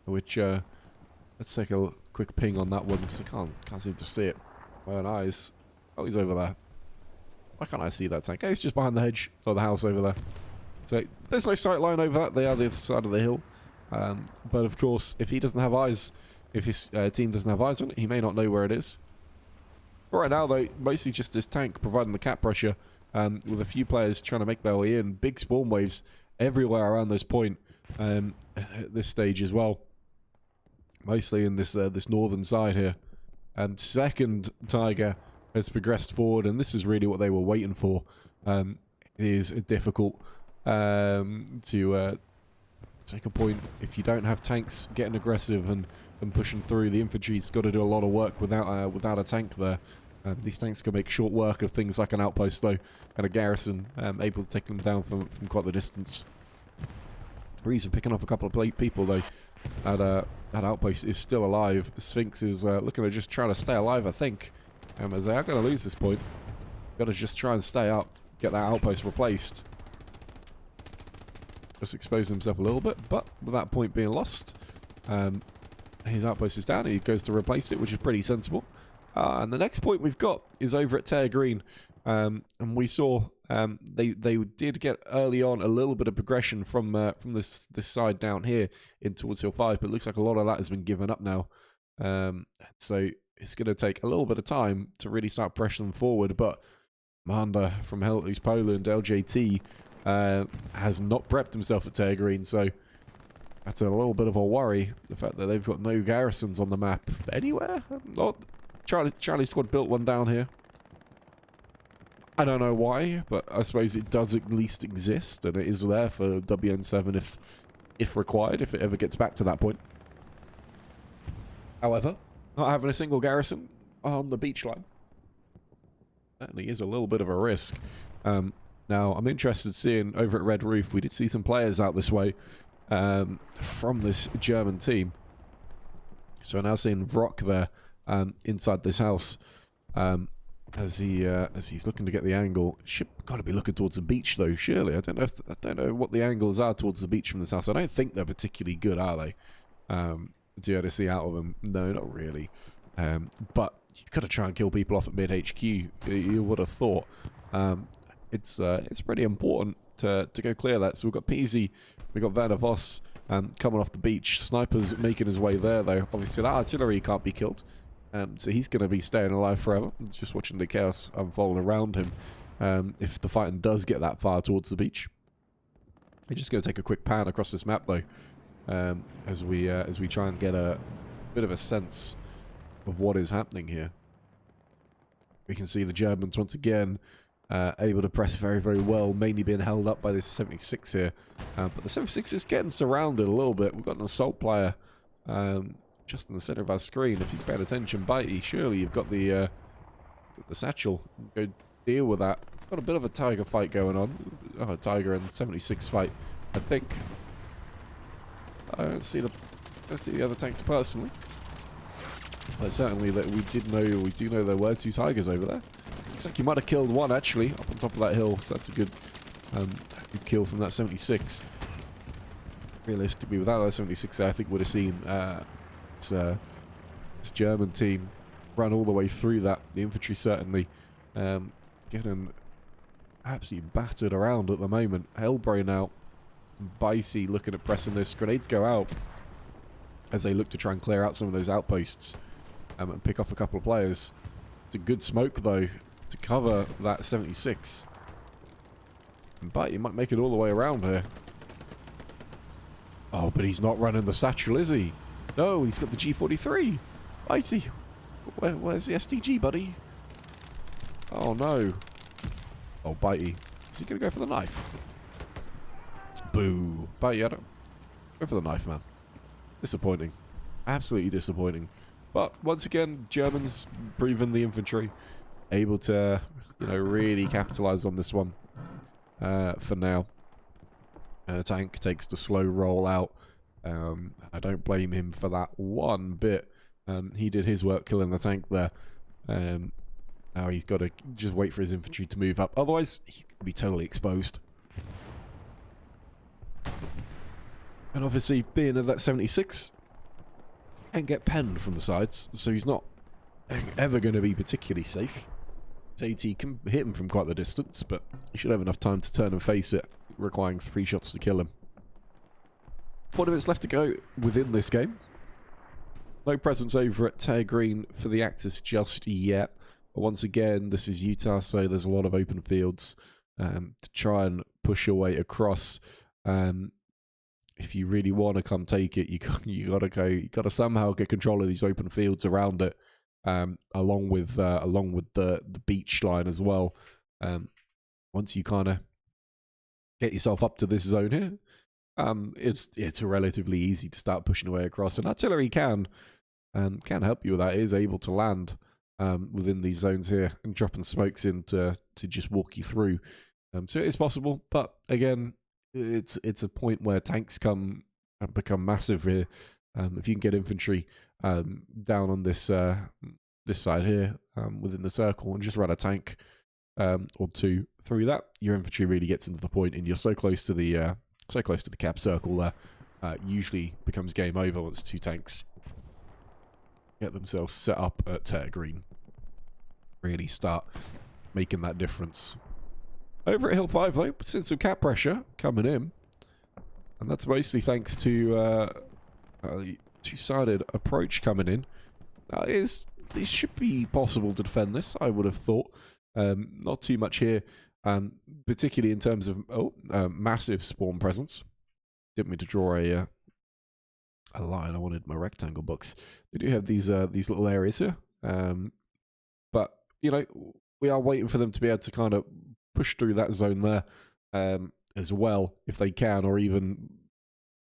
Which, let's take a quick ping on that one because I can't seem to see it. My own eyes. Oh, he's over there. Why can't I see that tank? Oh, he's just behind the hedge or the house over there. So there's no sight line over that. They are the other side of the hill. But of course, if he doesn't have eyes, if his team doesn't have eyes on it, he may not know where it is. But right now, though, mostly just this tank providing the cap pressure, with a few players trying to make their way in. Big spawn waves everywhere around this point at this stage as well. Mostly in this this northern side here. Second Tiger has progressed forward, and this is really what they were waiting for. It is difficult to take a point if you don't have tanks getting aggressive and pushing through. The infantry's got to do a lot of work without a tank there. These tanks can make short work of things like an outpost though, and a garrison, able to take them down from quite the distance. Reason picking off a couple of people though. That outpost is still alive. Sphinx is looking to just try to stay alive, I think. As they are going to lose this point. Got to just try and stay up, get that outpost replaced. Just expose himself a little bit, but with that point being lost, his outpost is down. He goes to replace it, which is pretty sensible. And the next point we've got is over at Tear Green. And we saw they did get early on a little bit of progression from this side down here in towards Hill 5, but it looks like a lot of that has been given up now. So it's going to take a little bit of time to really start pressuring them forward. But Manda from Hell East Poland, LJT, has not prepped himself at Tear Green, so that's a little bit of a worry. The fact that they've got no garrisons on the map anywhere. Not Charlie squad built one down here. I don't know why, but I suppose it does at least exist, and it is there for WN7 if required, if it ever gets back to that point. However, not having a single garrison on the beach line certainly is a little bit of a risk. Now, I'm interested seeing over at Red Roof, we did see some players out this way from this German team. So now seeing Vrock there inside this house. as he's looking to get the angle. Ship got to be looking towards the beach though. Surely, I don't know what the angles are towards the beach from this house. I don't think they're particularly good, are they? To be able to see out of them, no, not really. But you've got to try and kill people off at mid HQ. You would have thought. It's pretty important to go clear that. So we've got Peasy, we've got Werner Voss coming off the beach. Sniper's making his way there though. Obviously that artillery can't be killed. So he's going to be staying alive forever, just watching the chaos unfold around him. If the fighting does get that far towards the beach. We're just going to take a quick pan across this map though, as we try and get a bit of a sense of what is happening here. We can see the Germans once again able to press very, very well, mainly being held up by this 76 here. But the 76 is getting surrounded a little bit. We've got an assault player just in the center of our screen. If he's paying attention, Bitey, surely you've got the satchel. Go deal with that. Got a bit of a Tiger fight going on. Oh, Tiger and 76 fight, I think. I don't see the other tanks personally. But certainly that we do know there were two Tigers over there. Looks like you might have killed one actually up on top of that hill, so that's a good kill from that 76. Realistically, without that 76 there, I think would have seen this German team run all the way through that. The infantry certainly getting absolutely battered around at the moment. Hellbrain out. Bicey looking at pressing this. Grenades go out as they look to try and clear out some of those outposts and pick off a couple of players. It's a good smoke though to cover that 76. And Bitey might make it all the way around here. Oh, but he's not running the satchel, is he? No, he's got the G43. Bitey, where's the STG, buddy? Oh no. Oh, Bitey. Is he going to go for the knife? Boo. Bitey, I don't... Go for the knife, man. Disappointing. Absolutely disappointing. But, once again, Germans proving the infantry. Able to, you know, really capitalise on this one. For now. And the tank takes the slow roll out. I don't blame him for that one bit. He did his work killing the tank there. Now he's got to just wait for his infantry to move up. Otherwise, he could be totally exposed. And obviously, being at that 76, and get penned from the sides, so he's not ever going to be particularly safe. His AT can hit him from quite the distance, but he should have enough time to turn and face it, requiring 3 shots to kill him. 4 minutes left to go within this game. No presence over at Tear Green for the Axis just yet. But once again, this is Utah, so there's a lot of open fields to try and push your way across. If you really want to come take it, you gotta somehow get control of these open fields around it, along with the beach line as well. Once you kind of get yourself up to this zone here, it's relatively easy to start pushing away across, and artillery can help you with that. It is able to land within these zones here and dropping smokes in to just walk you through. So it is possible, but again, it's a point where tanks come and become massive here. If you can get infantry down on this this side here within the circle and just run a tank or two through that, your infantry really gets into the point, and you're so close to the cap circle there. Usually becomes game over once 2 tanks get themselves set up at Tear Green. Really start making that difference. Over at Hill 5 though, since some cap pressure coming in, and that's mostly thanks to two-sided approach coming in. It should be possible to defend this, I would have thought. Not too much here, particularly in terms of massive spawn presence. Didn't mean to draw a line. I wanted my rectangle box. They do have these little areas here, but you know, we are waiting for them to be able to kind of push through that zone there as well, if they can, or even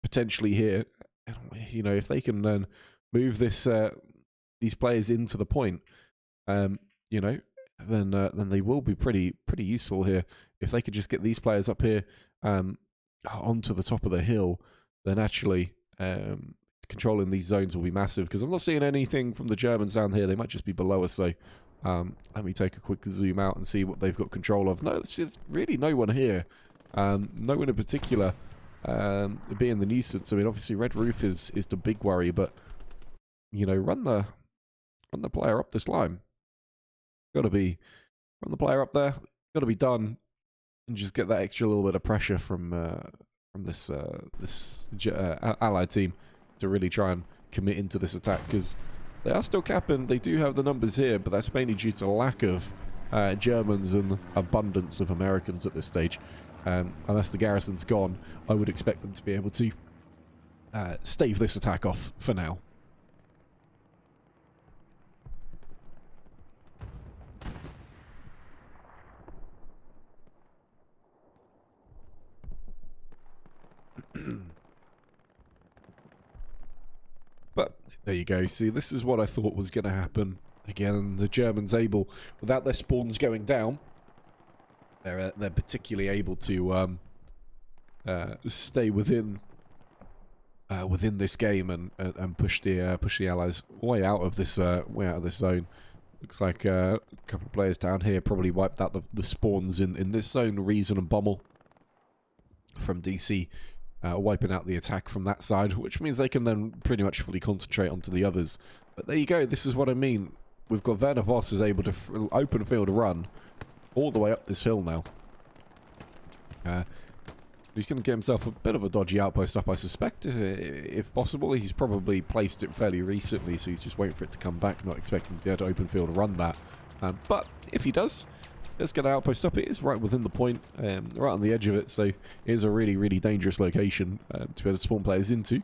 potentially here. You know, if they can then move this these players into the point, you know, then they will be pretty useful here. If they could just get these players up here onto the top of the hill, then actually controlling these zones will be massive. Because I'm not seeing anything from the Germans down here. They might just be below us though. Let me take a quick zoom out and see what they've got control of. No, there's really no one here. No one in particular being the nuisance. I mean, obviously Red Roof is the big worry, but you know, run the player up this line. Got to be run the player up there. Got to be done, and just get that extra little bit of pressure from this allied team to really try and commit into this attack, because they are still capping. They do have the numbers here, but that's mainly due to lack of Germans and abundance of Americans at this stage. Unless the garrison's gone, I would expect them to be able to stave this attack off for now. But there you go. See, this is what I thought was going to happen. Again, the Germans able, without their spawns going down, they're particularly able to stay within this game and push the Allies way out of this zone. Looks like a couple of players down here probably wiped out the spawns in this zone. Reason and Bommel from DC. Wiping out the attack from that side, which means they can then pretty much fully concentrate onto the others. But there you go, this is what I mean. We've got Werner Voss is able to open field run all the way up this hill now. He's going to get himself a bit of a dodgy outpost up, I suspect, if possible. He's probably placed it fairly recently, so he's just waiting for it to come back, not expecting to be able to open field run that. But if he does, let's get an outpost up. It is right within the point, right on the edge of it, so it is a really, really dangerous location to be able to spawn players into.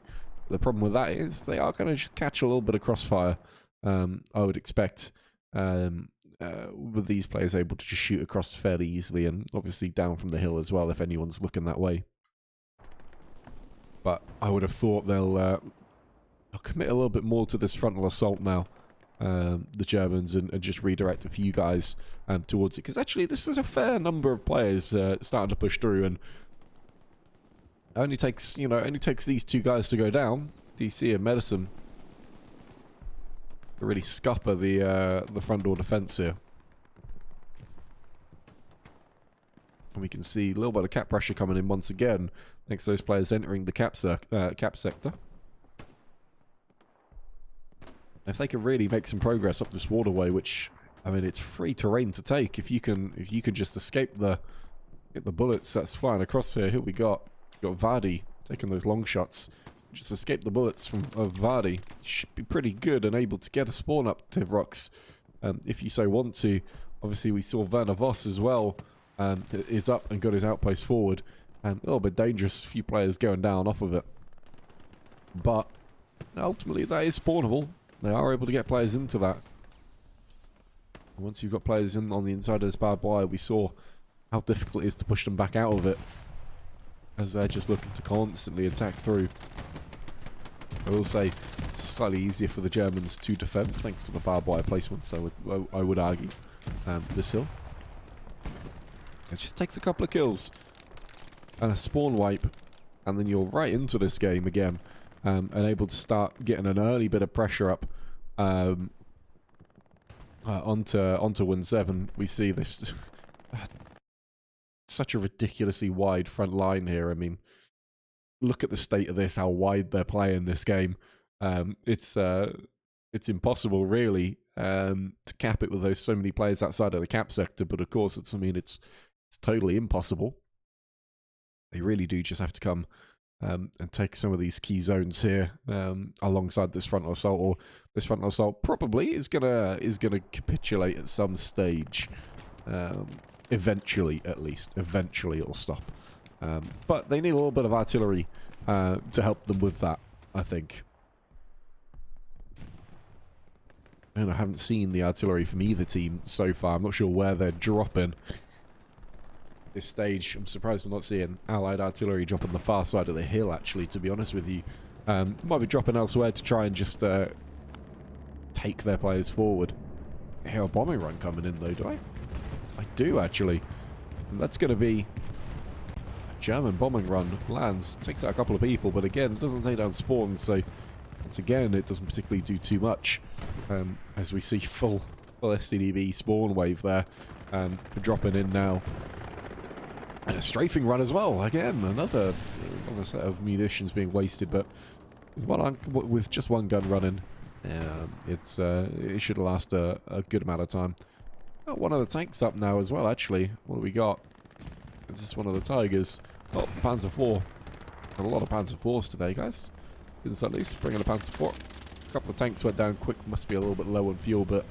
The problem with that is they are going to catch a little bit of crossfire, I would expect, with these players able to just shoot across fairly easily, and obviously down from the hill as well if anyone's looking that way. But I would have thought they'll commit a little bit more to this frontal assault now. The Germans and just redirect a few guys towards it, because actually this is a fair number of players starting to push through, and it only takes these two guys to go down, DC and Medicine, to really scupper the front door defense here. And we can see a little bit of cap pressure coming in once again, thanks to those players entering the cap sector. If they can really make some progress up this waterway, which, I mean, it's free terrain to take. If you can just escape get the bullets, that's fine. Across here we got Vardy taking those long shots. Just escape the bullets of Vardy. Should be pretty good and able to get a spawn up to Rocks, if you so want to. Obviously, we saw Werner Voss as well. Is up and got his outpost forward. A little bit dangerous. A few players going down off of it, but ultimately that is spawnable. They are able to get players into that. And once you've got players in on the inside of this barbed wire, we saw how difficult it is to push them back out of it, as they're just looking to constantly attack through. I will say it's slightly easier for the Germans to defend thanks to the barbed wire placements, I would argue, this hill. It just takes a couple of kills and a spawn wipe, and then you're right into this game again. And able to start getting an early bit of pressure up onto Win 7. We see this such a ridiculously wide front line here. I mean, look at the state of this, how wide they're playing this game. It's impossible really to cap it with those so many players outside of the cap sector, but of course it's totally impossible. They really do just have to come and take some of these key zones here alongside this frontal assault, or this frontal assault probably is gonna capitulate at some stage. Eventually, at least. Eventually it'll stop. But they need a little bit of artillery to help them with that, I think. And I haven't seen the artillery from either team so far. I'm not sure where they're dropping. This stage, I'm surprised we're not seeing Allied artillery drop on the far side of the hill, actually, to be honest with you. Might be dropping elsewhere to try and just take their players forward. I hear a bombing run coming in, though, do I? I do, actually. And that's going to be a German bombing run. Lands, takes out a couple of people, but again, it doesn't take down spawns, so once again, it doesn't particularly do too much. As we see full Well, SCDB spawn wave there. Dropping in now. And a strafing run as well. Again, another set of munitions being wasted, but with just one gun running, it should last a good amount of time. Oh, one of the tanks up now as well, actually. What do we got? Is this one of the Tigers? Oh, Panzer IV. Got a lot of Panzer IVs today, guys. Didn't at least bringing a Panzer IV. A couple of tanks went down quick. Must be a little bit low on fuel, but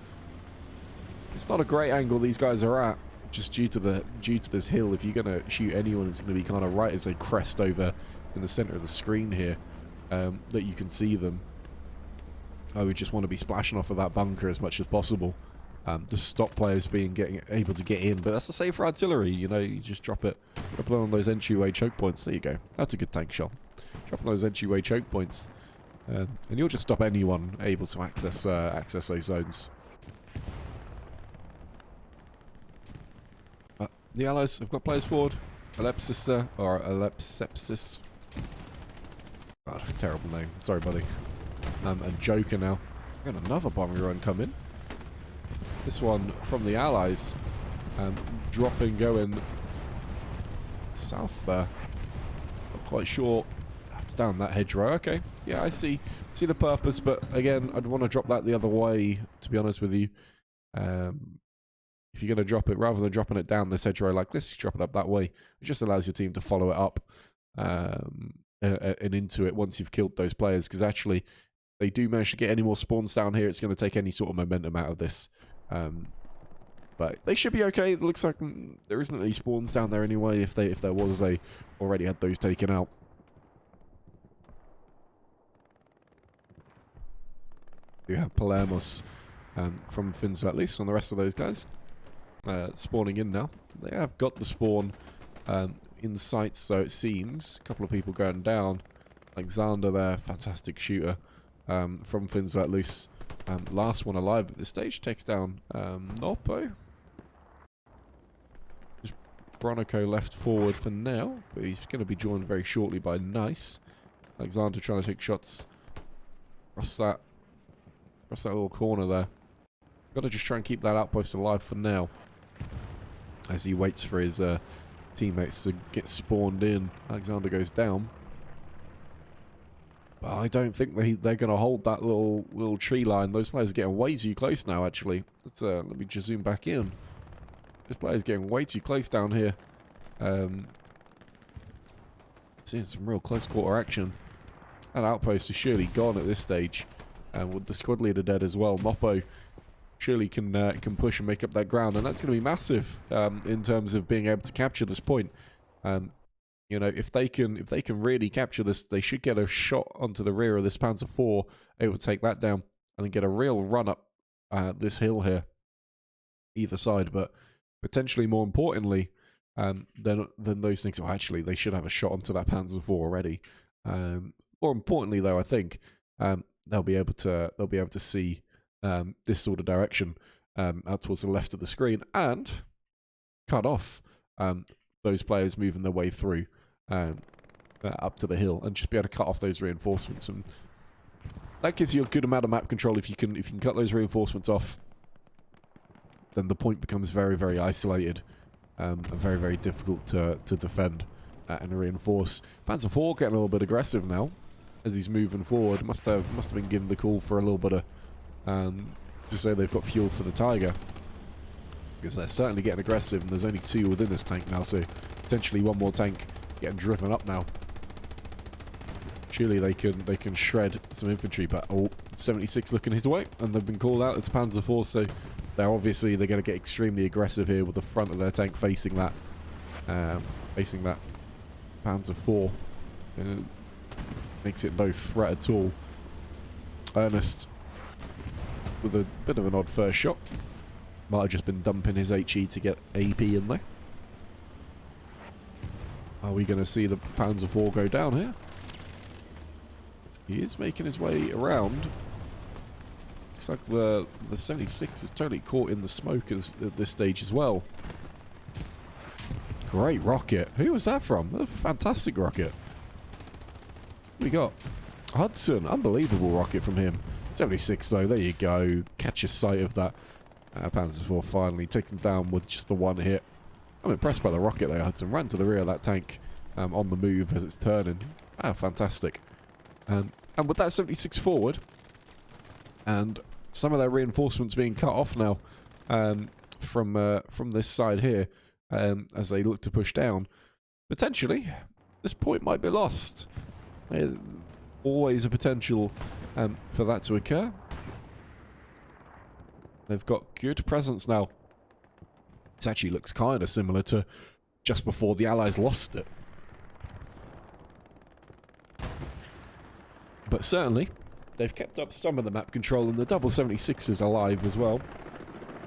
it's not a great angle these guys are at. Just due to this hill, if you're gonna shoot anyone, it's gonna be kind of right as they crest over in the center of the screen here, that you can see them. I would just want to be splashing off of that bunker as much as possible, to stop players able to get in. But that's the same for artillery. You know, you just drop it on those entryway choke points. There you go. That's a good tank shot. Drop on those entryway choke points, and you'll just stop anyone able to access those zones. The Allies have got players forward. Alepsis, or Alepsepsis. God, terrible name. Sorry, buddy. And Joker now. Got another bombing run coming. This one from the Allies. Dropping, going south there. Not quite sure. It's down that hedgerow. Okay. Yeah, I see the purpose, but again, I'd want to drop that the other way, to be honest with you. If you're going to drop it, rather than dropping it down this hedgerow like this, drop it up that way. It just allows your team to follow it up and into it once you've killed those players. Because actually, they do manage to get any more spawns down here, it's going to take any sort of momentum out of this. But they should be okay. It looks like there isn't any spawns down there anyway. If there was, they already had those taken out. You have Palermos from Finns at least on the rest of those guys. Spawning in now. They have got the spawn in sight, so it seems. A couple of people going down. Alexander there, fantastic shooter from Finns Let Loose. Last one alive at this stage takes down Nopo. Just Bronico left forward for now, but he's going to be joined very shortly by Nice. Alexander trying to take shots across that little corner there. Got to just try and keep that outpost alive for now, as he waits for his teammates to get spawned in. Alexander goes down. But I don't think they're going to hold that little tree line. Those players are getting way too close now, actually. Let me just zoom back in. This player's getting way too close down here. Seeing some real close quarter action. That outpost is surely gone at this stage. With the squad leader dead as well. Nopo surely can push and make up that ground, and that's going to be massive in terms of being able to capture this point. You know, if they can really capture this, they should get a shot onto the rear of this Panzer IV, able to take that down, and then get a real run up this hill here, either side. But potentially more importantly than those things, well, actually they should have a shot onto that Panzer IV already. More importantly, though, I think they'll be able to see this sort of direction out towards the left of the screen and cut off those players moving their way through up to the hill, and just be able to cut off those reinforcements. And that gives you a good amount of map control. If you can cut those reinforcements off, then the point becomes very, very isolated and very, very difficult to defend and reinforce. Panzer IV getting a little bit aggressive now as he's moving forward. Must have been given the call for a little bit of to say they've got fuel for the Tiger, because they're certainly getting aggressive, and there's only 2 within this tank now, so potentially one more tank getting driven up now. Surely they can shred some infantry, but 76 looking his way, and they've been called out. It's Panzer IV, so they're going to get extremely aggressive here with the front of their tank facing that Panzer IV. Makes it no threat at all. Ernest with a bit of an odd first shot. Might have just been dumping his HE to get AP in there. Are we going to see the Panzer IV go down here? He is making his way around. Looks like the 76 is totally caught in the smoke at this stage as well. Great rocket. Who was that from? A fantastic rocket. We got Hudson. Unbelievable rocket from him. 76 though. There you go. Catch a sight of that Panzer IV finally takes him down with just the one hit. I'm impressed by the rocket there. Hudson ran to the rear of that tank on the move as it's turning. Ah, fantastic. And with that 76 forward, and some of their reinforcements being cut off now from this side here, as they look to push down, potentially this point might be lost. Always a potential for that to occur. They've got good presence now. This actually looks kind of similar to just before the Allies lost it. But certainly, they've kept up some of the map control, and the double 76s alive as well.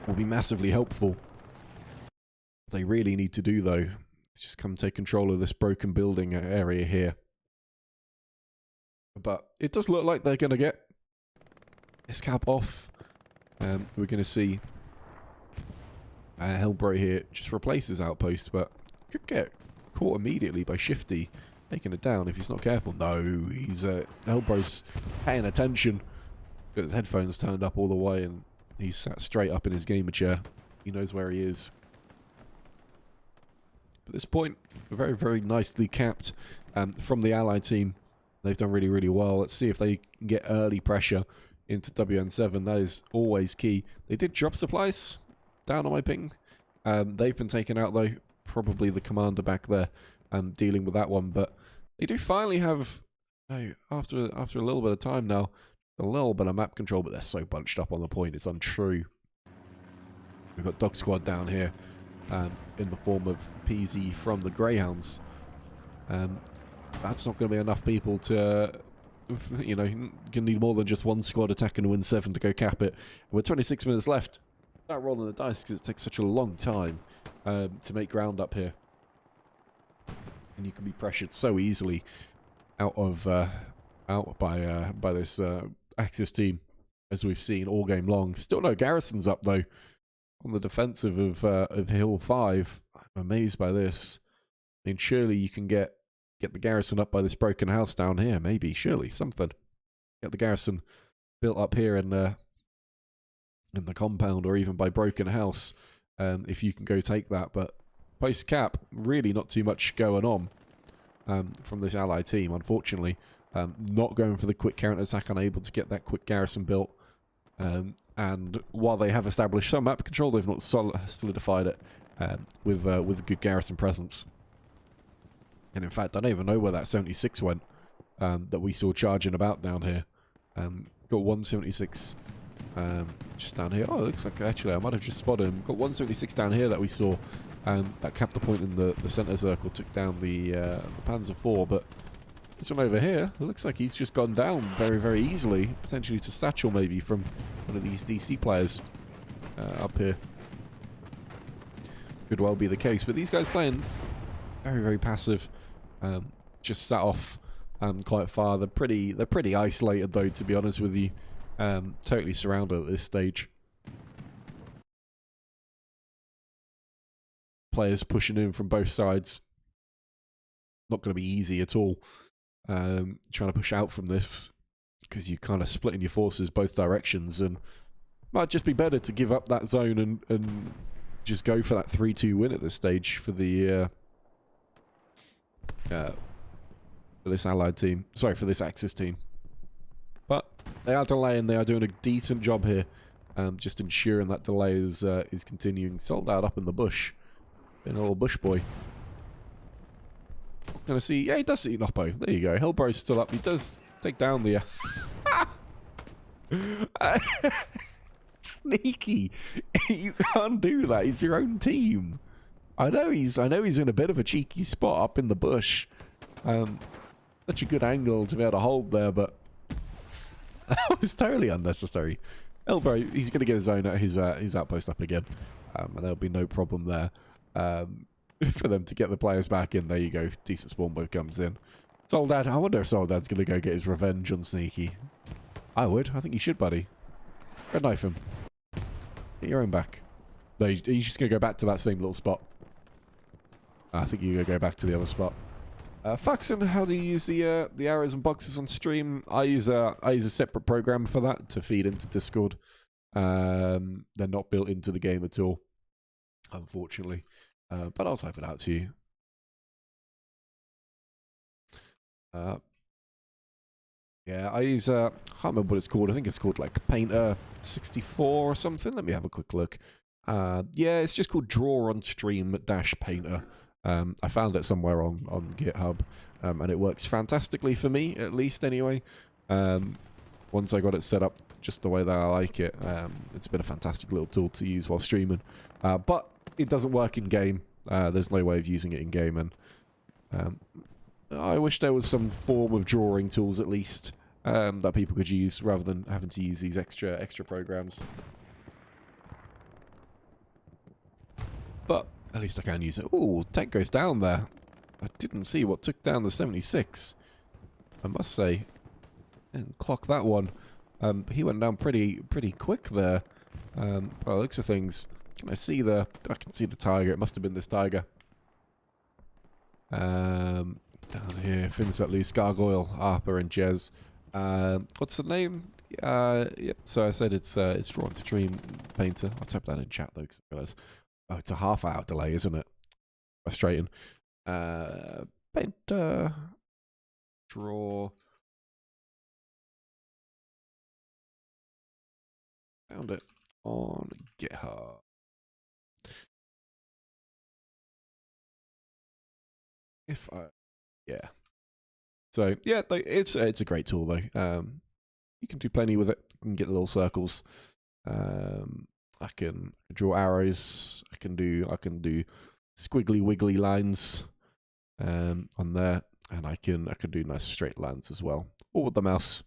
Will be massively helpful. What they really need to do, though, is just come take control of this broken building area here. But it does look like they're going to get this cap off. We're going to see Hellbro here just replace his outpost, but could get caught immediately by Shifty, taking it down if he's not careful. No, he's Hellbro's paying attention. Got his headphones turned up all the way, and he's sat straight up in his gamer chair. He knows where he is. At this point, very, very nicely capped from the Allied team. They've done really, really well. Let's see if they can get early pressure into WN7. That is always key. They did drop supplies down on my ping. They've been taken out, though. Probably the commander back there dealing with that one. But they do finally have, after a little bit of time now, a little bit of map control, but they're so bunched up on the point, it's untrue. We've got Dog Squad down here in the form of PZ from the Greyhounds. That's not going to be enough people to, you know, you're going to need more than just one squad attacking to win 7 to go cap it. With 26 minutes left, start rolling the dice because it takes such a long time to make ground up here. And you can be pressured so easily out by this Axis team, as we've seen all game long. Still no garrisons up though on the defensive of Hill 5. I'm amazed by this. I mean, surely you can get the garrison up by this broken house down here. Maybe, surely, something. Get the garrison built up here in the compound, or even by broken house, if you can go take that. But post cap, really not too much going on from this Allied team, unfortunately. Not going for the quick counter-attack, unable to get that quick garrison built. And while they have established some map control, they've not solidified it with good garrison presence. And in fact, I don't even know where that 76 went that we saw charging about down here. Got 176 just down here. Oh, it looks like actually I might have just spotted him. Got 176 down here that we saw that capped the point in the center circle, took down the Panzer IV. But this one over here, it looks like he's just gone down very, very easily, potentially to Satchel maybe from one of these DC players up here. Could well be the case, but these guys playing very, very passive. Just sat off quite far. They're pretty isolated though, to be honest with you. Totally surrounded at this stage. Players pushing in from both sides. Not going to be easy at all. Trying to push out from this, because you're kind of splitting your forces both directions, and might just be better to give up that zone and just go for that 3-2 win at this stage for the for this Allied team. Sorry, for this Axis team. But they are delaying. They are doing a decent job here, just ensuring that delay is continuing. Sold out up in the bush, being a little bush boy. Gonna see, yeah, he does see Noppo. There you go. Hellbro's still up. He does take down the sneaky. You can't do that. It's your own team. I know he's in a bit of a cheeky spot up in the bush. Such a good angle to be able to hold there, but that was totally unnecessary. Hellbro, he's gonna get his own his outpost up again, and there'll be no problem there. For them to get the players back in. There you go. Decent spawn boat comes in. Soldad, I wonder if Soldad's going to go get his revenge on Sneaky. I would. I think he should, buddy. Red knife him. Get your own back. No, he's just going to go back to that same little spot. I think you're going to go back to the other spot. Faxon, how do you use the arrows and boxes on stream? I use a separate program for that to feed into Discord. They're not built into the game at all, unfortunately. But I'll type it out to you. Yeah, I use, I can't remember what it's called. I think it's called like Painter 64 or something. Let me have a quick look. Yeah, it's just called Draw on Stream Painter. I found it somewhere on GitHub, and it works fantastically for me, at least anyway. Once I got it set up just the way that I like it, it's been a fantastic little tool to use while streaming. But it doesn't work in game. There's no way of using it in game, and I wish there was some form of drawing tools at least that people could use rather than having to use these extra programs. But at least I can use it. Ooh, tank goes down there. I didn't see what took down the 76. I must say, and clock that one. He went down pretty quick there. By the looks of things, I can see the tiger. It must have been this tiger. Down here, Fins That Loose, Gargoyle, Harper, and Jez. What's the name? Yep. So I said it's Drawn Stream Painter. I'll type that in chat though, because I realize, oh, it's a half-hour delay, isn't it? Frustrating. Painter, draw. Found it on GitHub. Yeah. So yeah, it's a great tool though. You can do plenty with it. You can get little circles. I can draw arrows. I can do squiggly wiggly lines on there, and I can do nice straight lines as well, all with the mouse,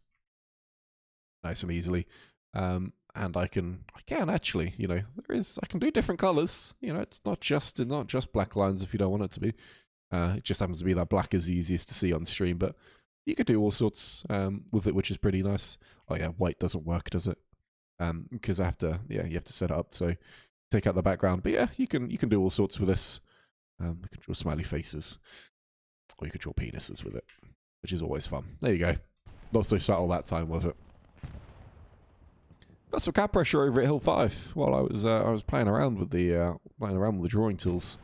nice and easily. And I can actually, you know, I can do different colors. You know, it's not just black lines if you don't want it to be. It just happens to be that black is the easiest to see on stream, but you could do all sorts with it, which is pretty nice. Oh yeah, white doesn't work, does it? Because you have to set it up, so take out the background. But yeah, you can do all sorts with this. You can draw smiley faces, or you could draw penises with it, which is always fun. There you go. Not so subtle that time, was it? Got some cap pressure over at Hill 5 while I was playing around with the drawing tools.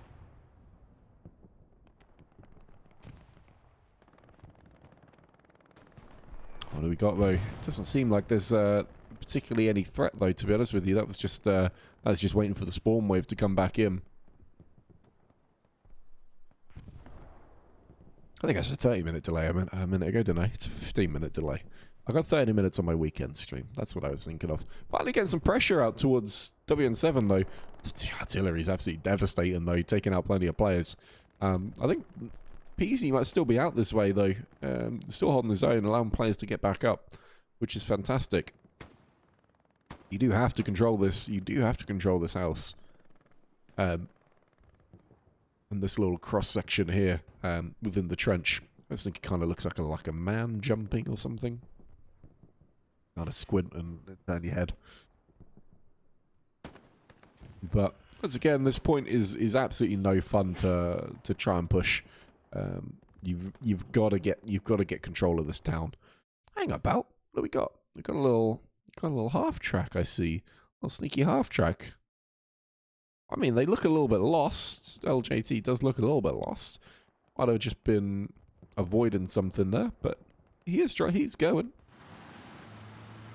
What do we got though? It doesn't seem like there's particularly any threat though, to be honest with you. That was just waiting for the spawn wave to come back in. I think that's a 30-minute delay a minute ago, didn't I? It's a 15-minute delay. I got 30 minutes on my weekend stream. That's what I was thinking of. Finally getting some pressure out towards WN7 though. The artillery's absolutely devastating though, taking out plenty of players. I think Peasy might still be out this way though. Still holding his own, allowing players to get back up, which is fantastic. You do have to control this. You do have to control this house. And this little cross section here within the trench. I just think it kind of looks like a man jumping or something. Kind of squint and turn your head. But once again, this point is absolutely no fun to try and push. You've got to get control of this town. Hang about. What do we got? We got a little half track. I see a little sneaky half track. I mean, they look a little bit lost. LJT does look a little bit lost. Might have just been avoiding something there, but he's going.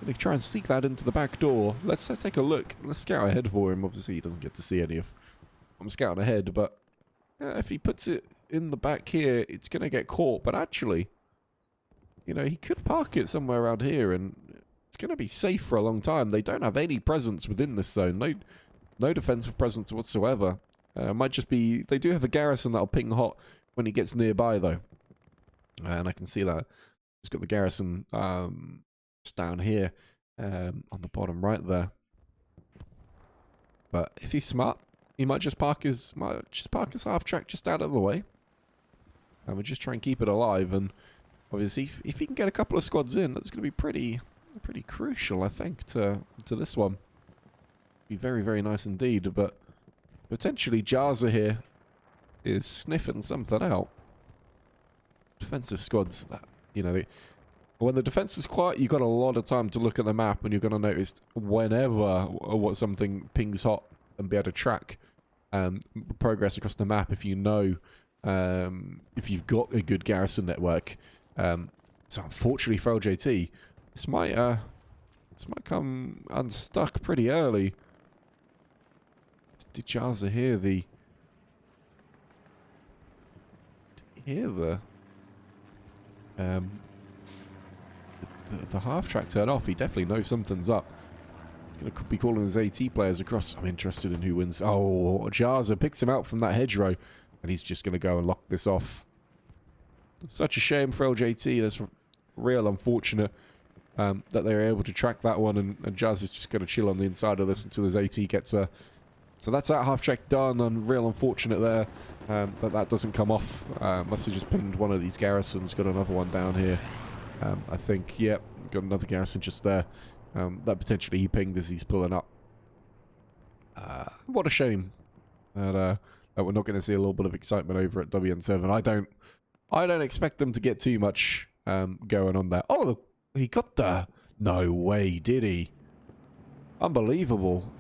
Gonna try and sneak that into the back door. Let's take a look. Let's scout ahead for him. Obviously, he doesn't get to see any of. I'm scouting ahead, but if he puts it in the back here, it's gonna get caught. But actually, you know, he could park it somewhere around here, and it's gonna be safe for a long time. They don't have any presence within this zone. No defensive presence whatsoever. Might just be... They do have a garrison that'll ping hot when he gets nearby, though. And I can see that. He's got the garrison just down here on the bottom right there. But if he's smart, he might just park his half track just out of the way. And we'll just try and keep it alive. And obviously, if he can get a couple of squads in, that's going to be pretty crucial, I think, to this one. Be very, very nice indeed, but potentially Jaza here is sniffing something out. Defensive squads that, you know, When the defense is quiet, you've got a lot of time to look at the map, and you're going to notice whenever what something pings hot and be able to track progress across the map if you know if you've got a good garrison network. So unfortunately for LJT, this might come unstuck pretty early. Did Jazza hear the... the half-track turn off? He definitely knows something's up. He's going to be calling his AT players across. I'm interested in who wins. Oh, Jazza picks him out from that hedgerow, and he's just going to go and lock this off. Such a shame for LJT. That's real unfortunate that they were able to track that one, and Jazz is just going to chill on the inside of this until his AT gets a... So that's that half-track done, and real unfortunate there that doesn't come off. Must have just pinged one of these garrisons. Got another one down here. I think, yep, got another garrison just there. That potentially he pinged as he's pulling up. What a shame that we're not going to see a little bit of excitement over at WN7. I don't expect them to get too much going on there. Oh, he got the... No way, did he? Unbelievable.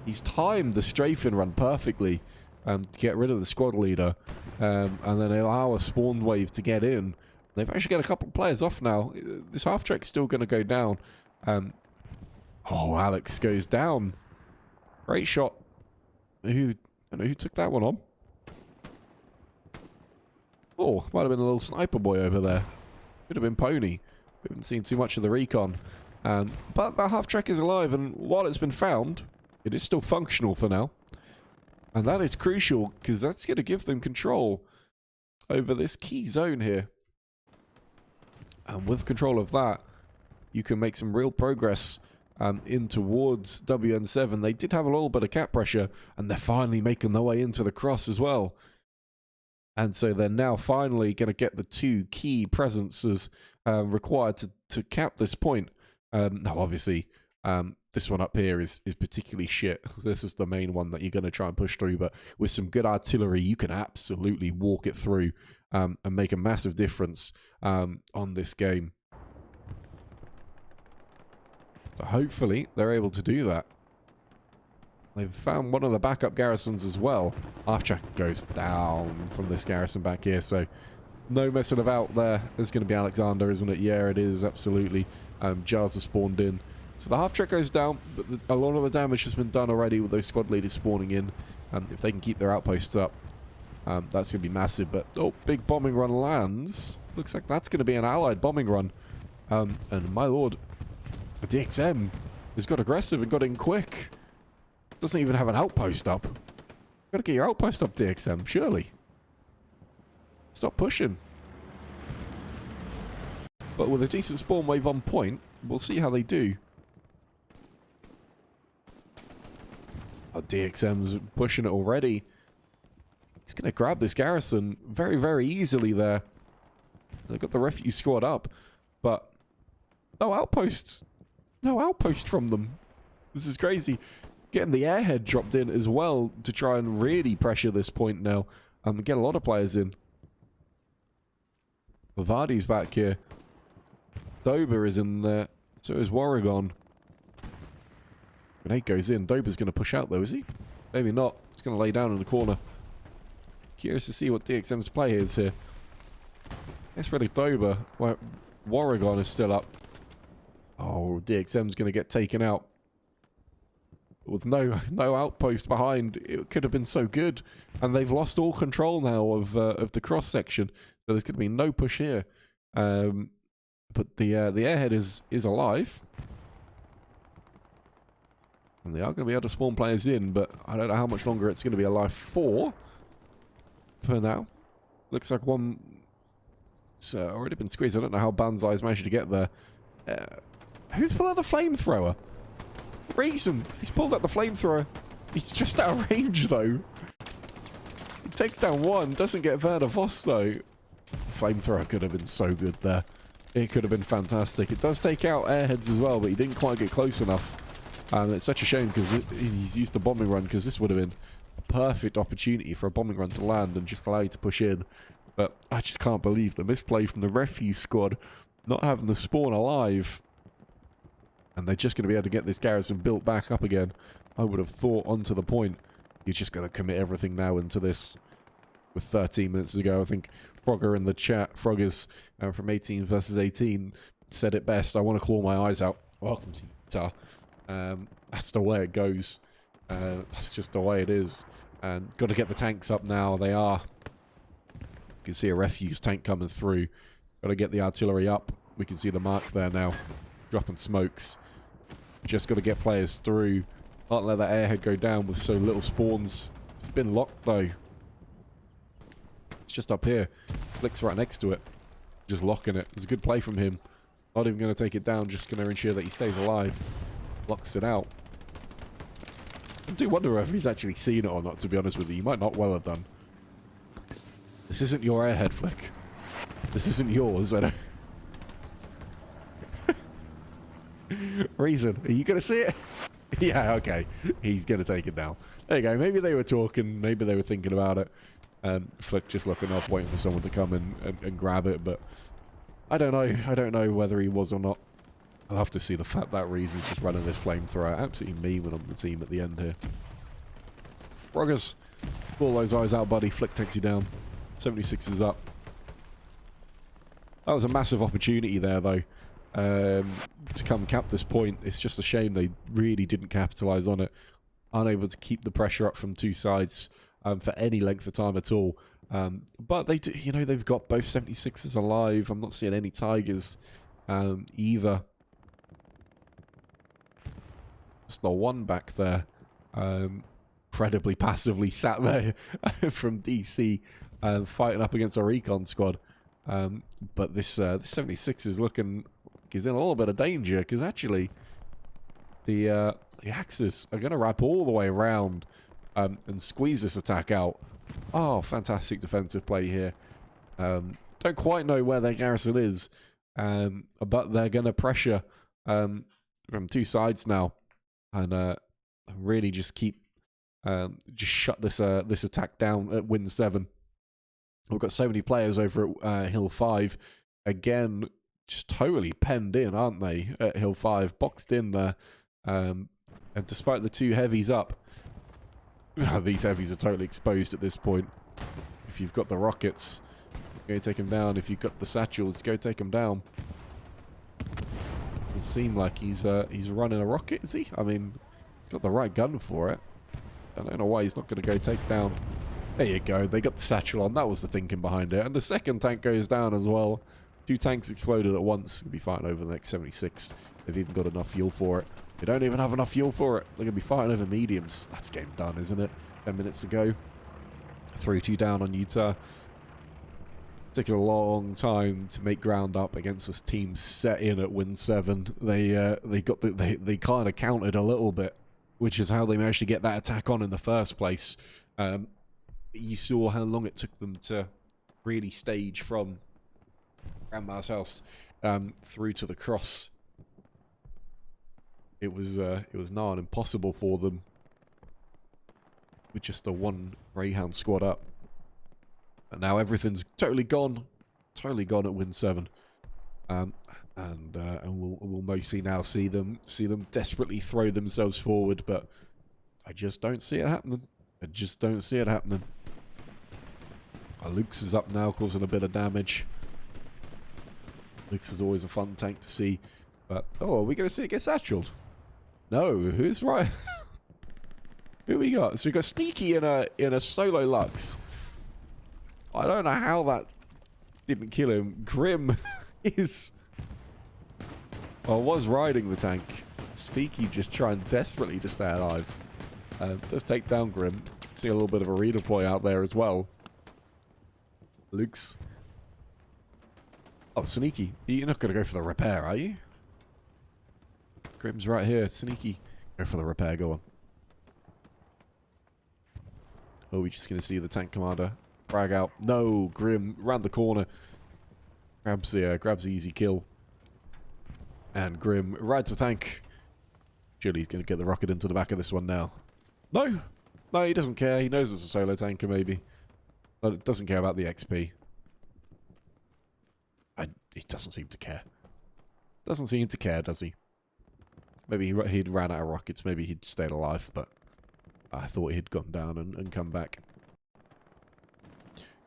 He's timed the strafing run perfectly to get rid of the squad leader, and then allow a spawn wave to get in. They've actually got a couple of players off now. This half-track's still going to go down. Oh, Alex goes down. Great shot. I don't know who took that one on. Oh, might have been a little sniper boy over there. Could have been Pony. We haven't seen too much of the recon. But that half-track is alive, and while it's been found, it is still functional for now. And that is crucial, because that's going to give them control over this key zone here. And with control of that, you can make some real progress in towards WN7. They did have a little bit of cap pressure, and they're finally making their way into the cross as well. And so they're now finally going to get the two key presences required to cap this point. Now, obviously, this one up here is particularly shit. This is the main one that you're going to try and push through, but with some good artillery, you can absolutely walk it through and make a massive difference on this game. So hopefully they're able to do that. They've found one of the backup garrisons as well. Half-track goes down from this garrison back here, so no messing about there. It's going to be Alexander, isn't it? Yeah, it is, absolutely. Jars has spawned in. So the half-track goes down, but a lot of the damage has been done already with those squad leaders spawning in. If they can keep their outposts up, that's going to be massive. But, oh, big bombing run lands. Looks like that's going to be an allied bombing run. And my lord, DXM has got aggressive and got in quick. Doesn't even have an outpost up. Gotta get your outpost up, DXM, surely. Stop pushing. But with a decent spawn wave on point, we'll see how they do. Oh, DXM's pushing it already. He's going to grab this garrison very, very easily there. They've got the refuse squad up, but no outpost. No outpost from them. This is crazy. Getting the airhead dropped in as well to try and really pressure this point now and get a lot of players in. Vardy's back here. Dober is in there. So is Warrigon. Grenade goes in. Dober's going to push out though, is he? Maybe not. He's going to lay down in the corner. Curious to see what DXM's play is here. It's really Dober. Warrigon is still up. Oh, DXM's going to get taken out. With no outpost behind, it could have been so good. And they've lost all control now of the cross section. So there's going to be no push here. But the airhead is alive. And they are going to be able to spawn players in, but I don't know how much longer it's going to be alive for now. Looks like one... It's already been squeezed. I don't know how Banzai's managed to get there. Who's pulled out the flamethrower? Reason. He's pulled out the flamethrower. He's just out of range, though. He takes down one. Doesn't get Werner Voss, though. Flamethrower could have been so good there. It could have been fantastic. It does take out airheads as well, but he didn't quite get close enough. It's such a shame because he's used a bombing run, because this would have been a perfect opportunity for a bombing run to land and just allow you to push in. But I just can't believe the misplay from the refuse squad not having the spawn alive. And they're just going to be able to get this garrison built back up again. I would have thought onto the point. You're just going to commit everything now into this. With 13 minutes to go, I think Frogger in the chat, Froggers from 18 versus 18, said it best. I want to claw my eyes out. Welcome to Utah. That's the way it goes. That's just the way it is. And got to get the tanks up now. They are. You can see a refuse tank coming through. Got to get the artillery up. We can see the mark there now. Dropping smokes. Just got to get players through. Can't let that airhead go down with so little spawns. It's been locked though. It's just up here. Flick's right next to it. Just locking it. It's a good play from him. Not even going to take it down. Just going to ensure that he stays alive. Locks it out. I do wonder if he's actually seen it or not, to be honest with you. He might not well have done. This isn't your airhead, Flick. This isn't yours. I don't... Reason. Are you going to see it? Yeah, okay. He's going to take it down. There you go. Maybe they were talking. Maybe they were thinking about it. Flick just looking off, waiting for someone to come and grab it. But I don't know. I don't know whether he was or not. I'll have to see the fact that Reason's just running this flamethrower. Absolutely memeing on the team at the end here. Froggers. Pull those eyes out, buddy. Flick takes you down. 76 is up. That was a massive opportunity there, though. To come cap this point. It's just a shame they really didn't capitalise on it. Unable to keep the pressure up from two sides for any length of time at all. But they do, you know, they've got both 76s alive. I'm not seeing any Tigers either. Just the one back there. Incredibly passively sat there from DC fighting up against a recon squad. But this 76 is looking... He's in a little bit of danger because actually the Axis are going to wrap all the way around and squeeze this attack out. Oh, fantastic defensive play here. Don't quite know where their garrison is, but they're going to pressure from two sides now and really just keep just shut this this attack down at Win 7. We've got so many players over at Hill 5 again. Just totally penned in, aren't they, at Hill 5? Boxed in there. And despite the two heavies up, these heavies are totally exposed at this point. If you've got the rockets, go take them down. If you've got the satchels, go take them down. Doesn't seem like he's running a rocket, is he? I mean, he's got the right gun for it. I don't know why he's not going to go take down. There you go. They got the satchel on. That was the thinking behind it. And the second tank goes down as well. Two tanks exploded at once. We'll be fighting over the next 76. They've even got enough fuel for it. They don't even have enough fuel for it. They're going to be fighting over mediums. That's game done, isn't it? 10 minutes to go. 3-2 down on Utah. Took a long time to make ground up against this team set in at Win 7. They kind of countered a little bit, which is how they managed to get that attack on in the first place. You saw how long it took them to really stage from Grandma's house through to the cross. It was nigh on impossible for them with just the one Greyhound squad up. And now everything's totally gone at Win 7. And we'll mostly now see them desperately throw themselves forward, but I just don't see it happening. I just don't see it happening. Luke's is up now, causing a bit of damage. Luke's is always a fun tank to see, but oh, are we going to see it get satcheled? No, who's right? Who we got? So we got Sneaky in a solo Lux. I don't know how that didn't kill him. Grim is... Well, was riding the tank. Sneaky just trying desperately to stay alive. Does take down Grim. See a little bit of a redeploy out there as well. Luke's... Oh, Sneaky. You're not going to go for the repair, are you? Grim's right here. Sneaky. Go for the repair. Go on. Oh, we're just going to see the tank commander frag out. No, Grim round the corner. Grabs the easy kill. And Grim rides the tank. Surely he's going to get the rocket into the back of this one now. No. No, he doesn't care. He knows it's a solo tanker, maybe. But it doesn't care about the XP. He doesn't seem to care. Doesn't seem to care, does he? Maybe he'd ran out of rockets. Maybe he'd stayed alive, but I thought he'd gone down and come back.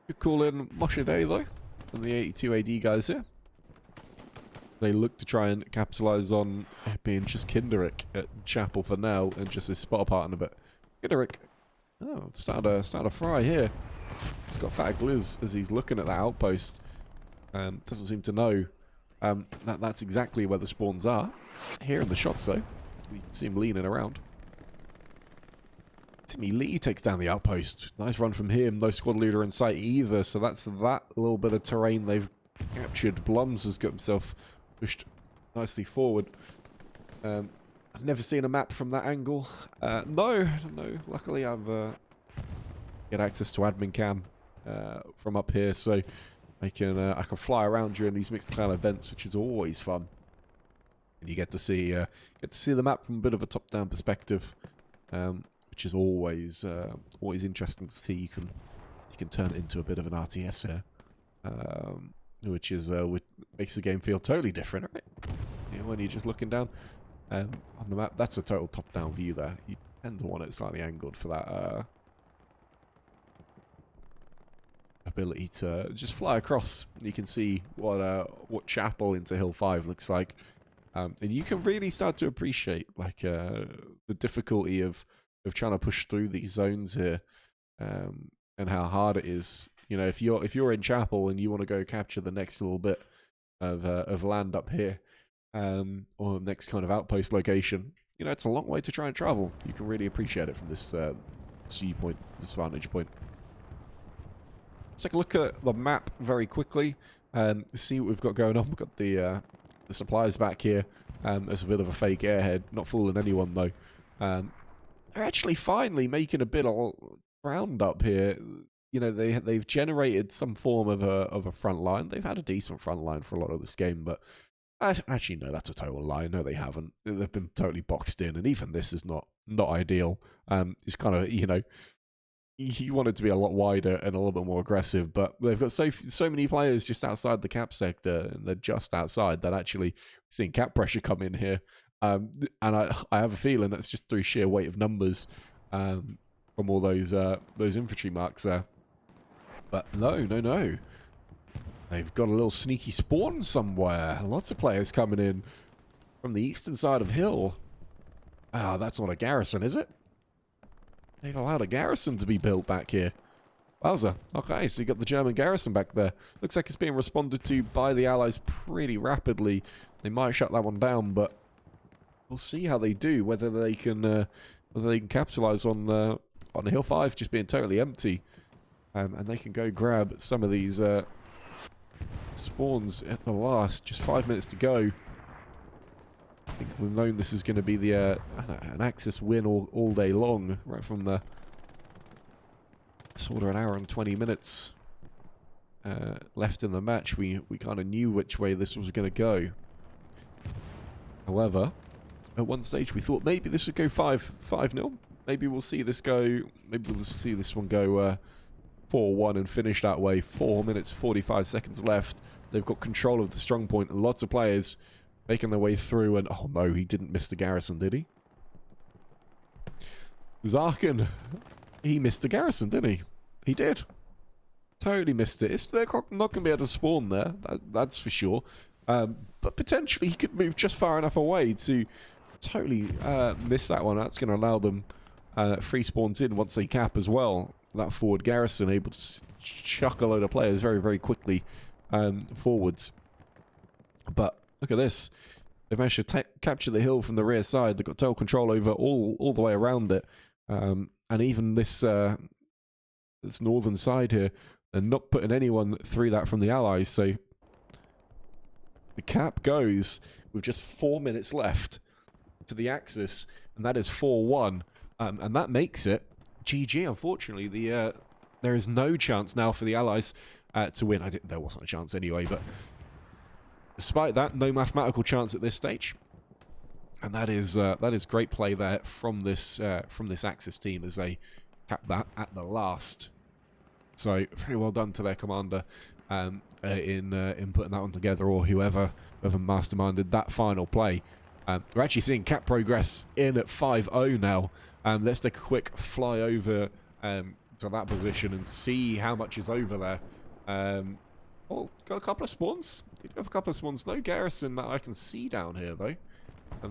Good call in Moshe Day, though, and the 82 AD guys here. They look to try and capitalise on it being just Kinderick at Chapel for now and just his spot partner, but Kinderick, oh, started a fry here. He's got Fat Gliz as he's looking at that outpost. Doesn't seem to know that's exactly where the spawns are. Hearing the shots, though. We see him leaning around. Timmy Lee takes down the outpost. Nice run from him. No squad leader in sight either, so that's that little bit of terrain they've captured. Blums has got himself pushed nicely forward. I've never seen a map from that angle. No. Luckily, I've get access to admin cam from up here, so I can fly around during these mixed clan events, which is always fun. And you get to see the map from a bit of a top-down perspective, which is always interesting to see. You can turn it into a bit of an RTS here, which makes the game feel totally different, right? You know, when you're just looking down on the map. That's a total top-down view there. You tend to want it slightly angled for that ability to just fly across. You can see what Chapel into Hill 5 looks like. And you can really start to appreciate like the difficulty of trying to push through these zones here, and how hard it is. You know, if you're in Chapel and you want to go capture the next little bit of land up here, or next kind of outpost location, you know, it's a long way to try and travel. You can really appreciate it from this viewpoint, this vantage point. Let's take a look at the map very quickly and see what we've got going on. We've got the supplies back here. There's a bit of a fake airhead, not fooling anyone though. They're actually finally making a bit of ground up here. You know, they've generated some form of a front line. They've had a decent front line for a lot of this game, but actually no, that's a total lie. No, they haven't. They've been totally boxed in, and even this is not ideal. It's kind of, you know, you want it to be a lot wider and a little bit more aggressive, but they've got so many players just outside the cap sector, and they're just outside that actually seeing cap pressure come in here. And I have a feeling that's just through sheer weight of numbers from all those infantry marks there. But no. They've got a little sneaky spawn somewhere. Lots of players coming in from the eastern side of Hill. Ah, that's not a garrison, is it? They've allowed a garrison to be built back here. Wowza. Okay, so you got the German garrison back there. Looks like it's being responded to by the Allies pretty rapidly. They might shut that one down, but we'll see how they do. Whether they can capitalize on Hill 5 just being totally empty, and they can go grab some of these spawns at the last. Just 5 minutes to go. I think we've known this is going to be the an Axis win all day long, right from the sort of an hour and 20 minutes left in the match. We kind of knew which way this was going to go. However, at one stage we thought maybe this would go 5-0. Maybe we'll see this go. Maybe we'll see this one go 4-1 and finish that way. 4 minutes 45 seconds left. They've got control of the strong point. Lots of players making their way through, and oh no, he didn't miss the garrison, did he? Zarkin, he missed the garrison, didn't he? He did. Totally missed it. They're not going to be able to spawn there, that's for sure. But potentially he could move just far enough away to totally miss that one. That's going to allow them free spawns in once they cap as well. That forward garrison able to chuck a load of players very, very quickly forwards. But look at this. They've managed to capture the hill from the rear side. They've got total control over all the way around it. And even this this northern side here, they're not putting anyone through that from the Allies. So the cap goes with just 4 minutes left to the Axis, and that is 4-1. And that makes it GG. Unfortunately, there is no chance now for the Allies to win. There wasn't a chance anyway, but despite that, no mathematical chance at this stage. And that is great play there from this Axis team as they cap that at the last. So very well done to their commander. in putting that one together, or whoever masterminded that final play. We're actually seeing Cap progress in at 5-0 now. Let's take a quick fly over to that position and see how much is over there. Oh, got a couple of spawns. Did have a couple of spawns. No garrison that I can see down here, though.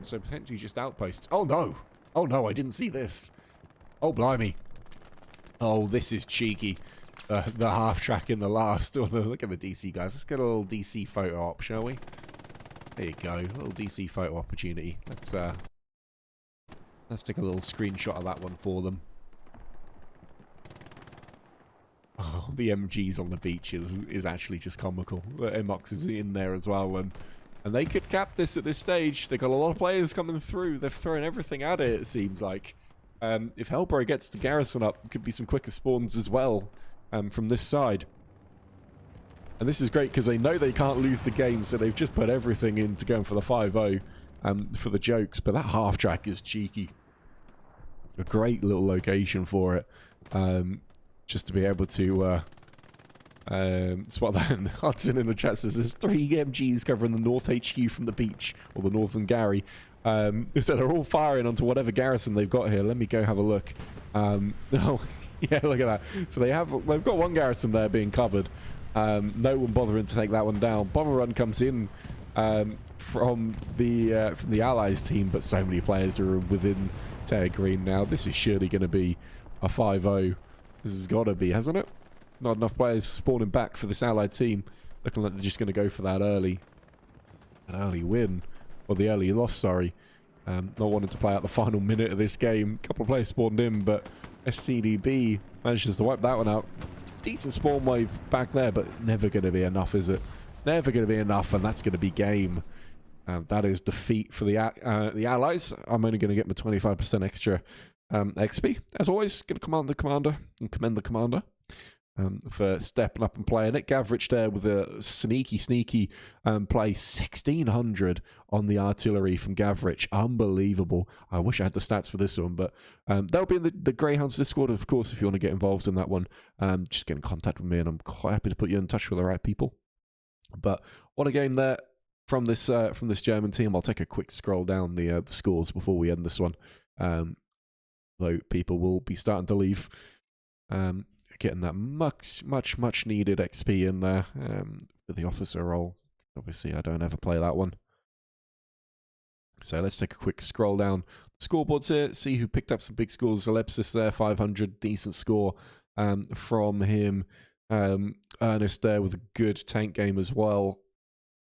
So potentially just outposts. Oh, no. Oh, no, I didn't see this. Oh, blimey. Oh, this is cheeky. The half track in the last. Oh, look at the DC, guys. Let's get a little DC photo op, shall we? There you go. A little DC photo opportunity. Let's take a little screenshot of that one for them. Oh, the MGs on the beach is actually just comical. Emox is in there as well, and they could cap this at this stage. They've got a lot of players coming through. They've thrown everything at it, it seems like. If Hellbro gets the garrison up, there could be some quicker spawns as well from this side. And this is great because they know they can't lose the game, so they've just put everything into going for the 5-0 for the jokes. But that half track is cheeky. A great little location for it. Just to be able to spot that. And Hudson in the chat says there's 3 MGs covering the North HQ from the beach, or the Northern Gary. So they're all firing onto whatever garrison they've got here. Let me go have a look. Oh, yeah, look at that. So they've got one garrison there being covered. No one bothering to take that one down. Bomber run comes in from the Allies team, but so many players are within Terra Green now. This is surely going to be a 5-0. This has got to be, hasn't it? Not enough players spawning back for this Allied team. Looking like they're just going to go for that early win. Or the early loss, sorry. Not wanting to play out the final minute of this game. A couple of players spawned in, but STDB manages to wipe that one out. Decent spawn wave back there, but never going to be enough, is it? Never going to be enough, and that's going to be game. That is defeat for the Allies. I'm only going to get my 25% extra XP. As always, going to commend the commander for stepping up and playing it. Gavrich there with a sneaky play. 1600 on the artillery from Gavrich. Unbelievable. I wish I had the stats for this one, but that'll be in the Greyhounds Discord, of course, if you want to get involved in that one. Just get in contact with me, and I'm quite happy to put you in touch with the right people. But what a game there from this German team. I'll take a quick scroll down the scores before we end this one. Though people will be starting to leave. Getting that much needed XP in there for the officer role. Obviously, I don't ever play that one. So let's take a quick scroll down the scoreboards here. See who picked up some big scores. Alepsis there, 500, decent score from him. Ernest there with a good tank game as well,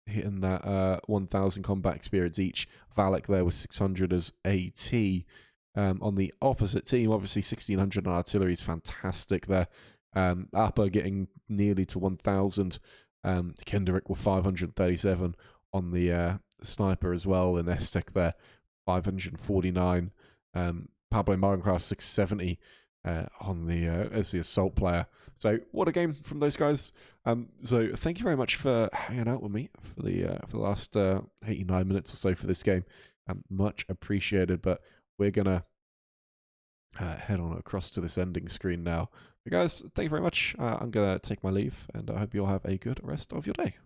hitting that 1,000 combat experience each. Valek there with 600 as AT. On the opposite team, obviously 1,600 on artillery is fantastic there. Appa getting nearly to 1,000. Kendrick with 537 on the sniper as well. And Estek there, 549. Pablo Minecraft 670 on the as the assault player. So what a game from those guys. So thank you very much for hanging out with me for the last 89 minutes or so for this game. Much appreciated. But we're gonna head on across to this ending screen now. But guys, thank you very much. I'm gonna take my leave, and I hope you all have a good rest of your day.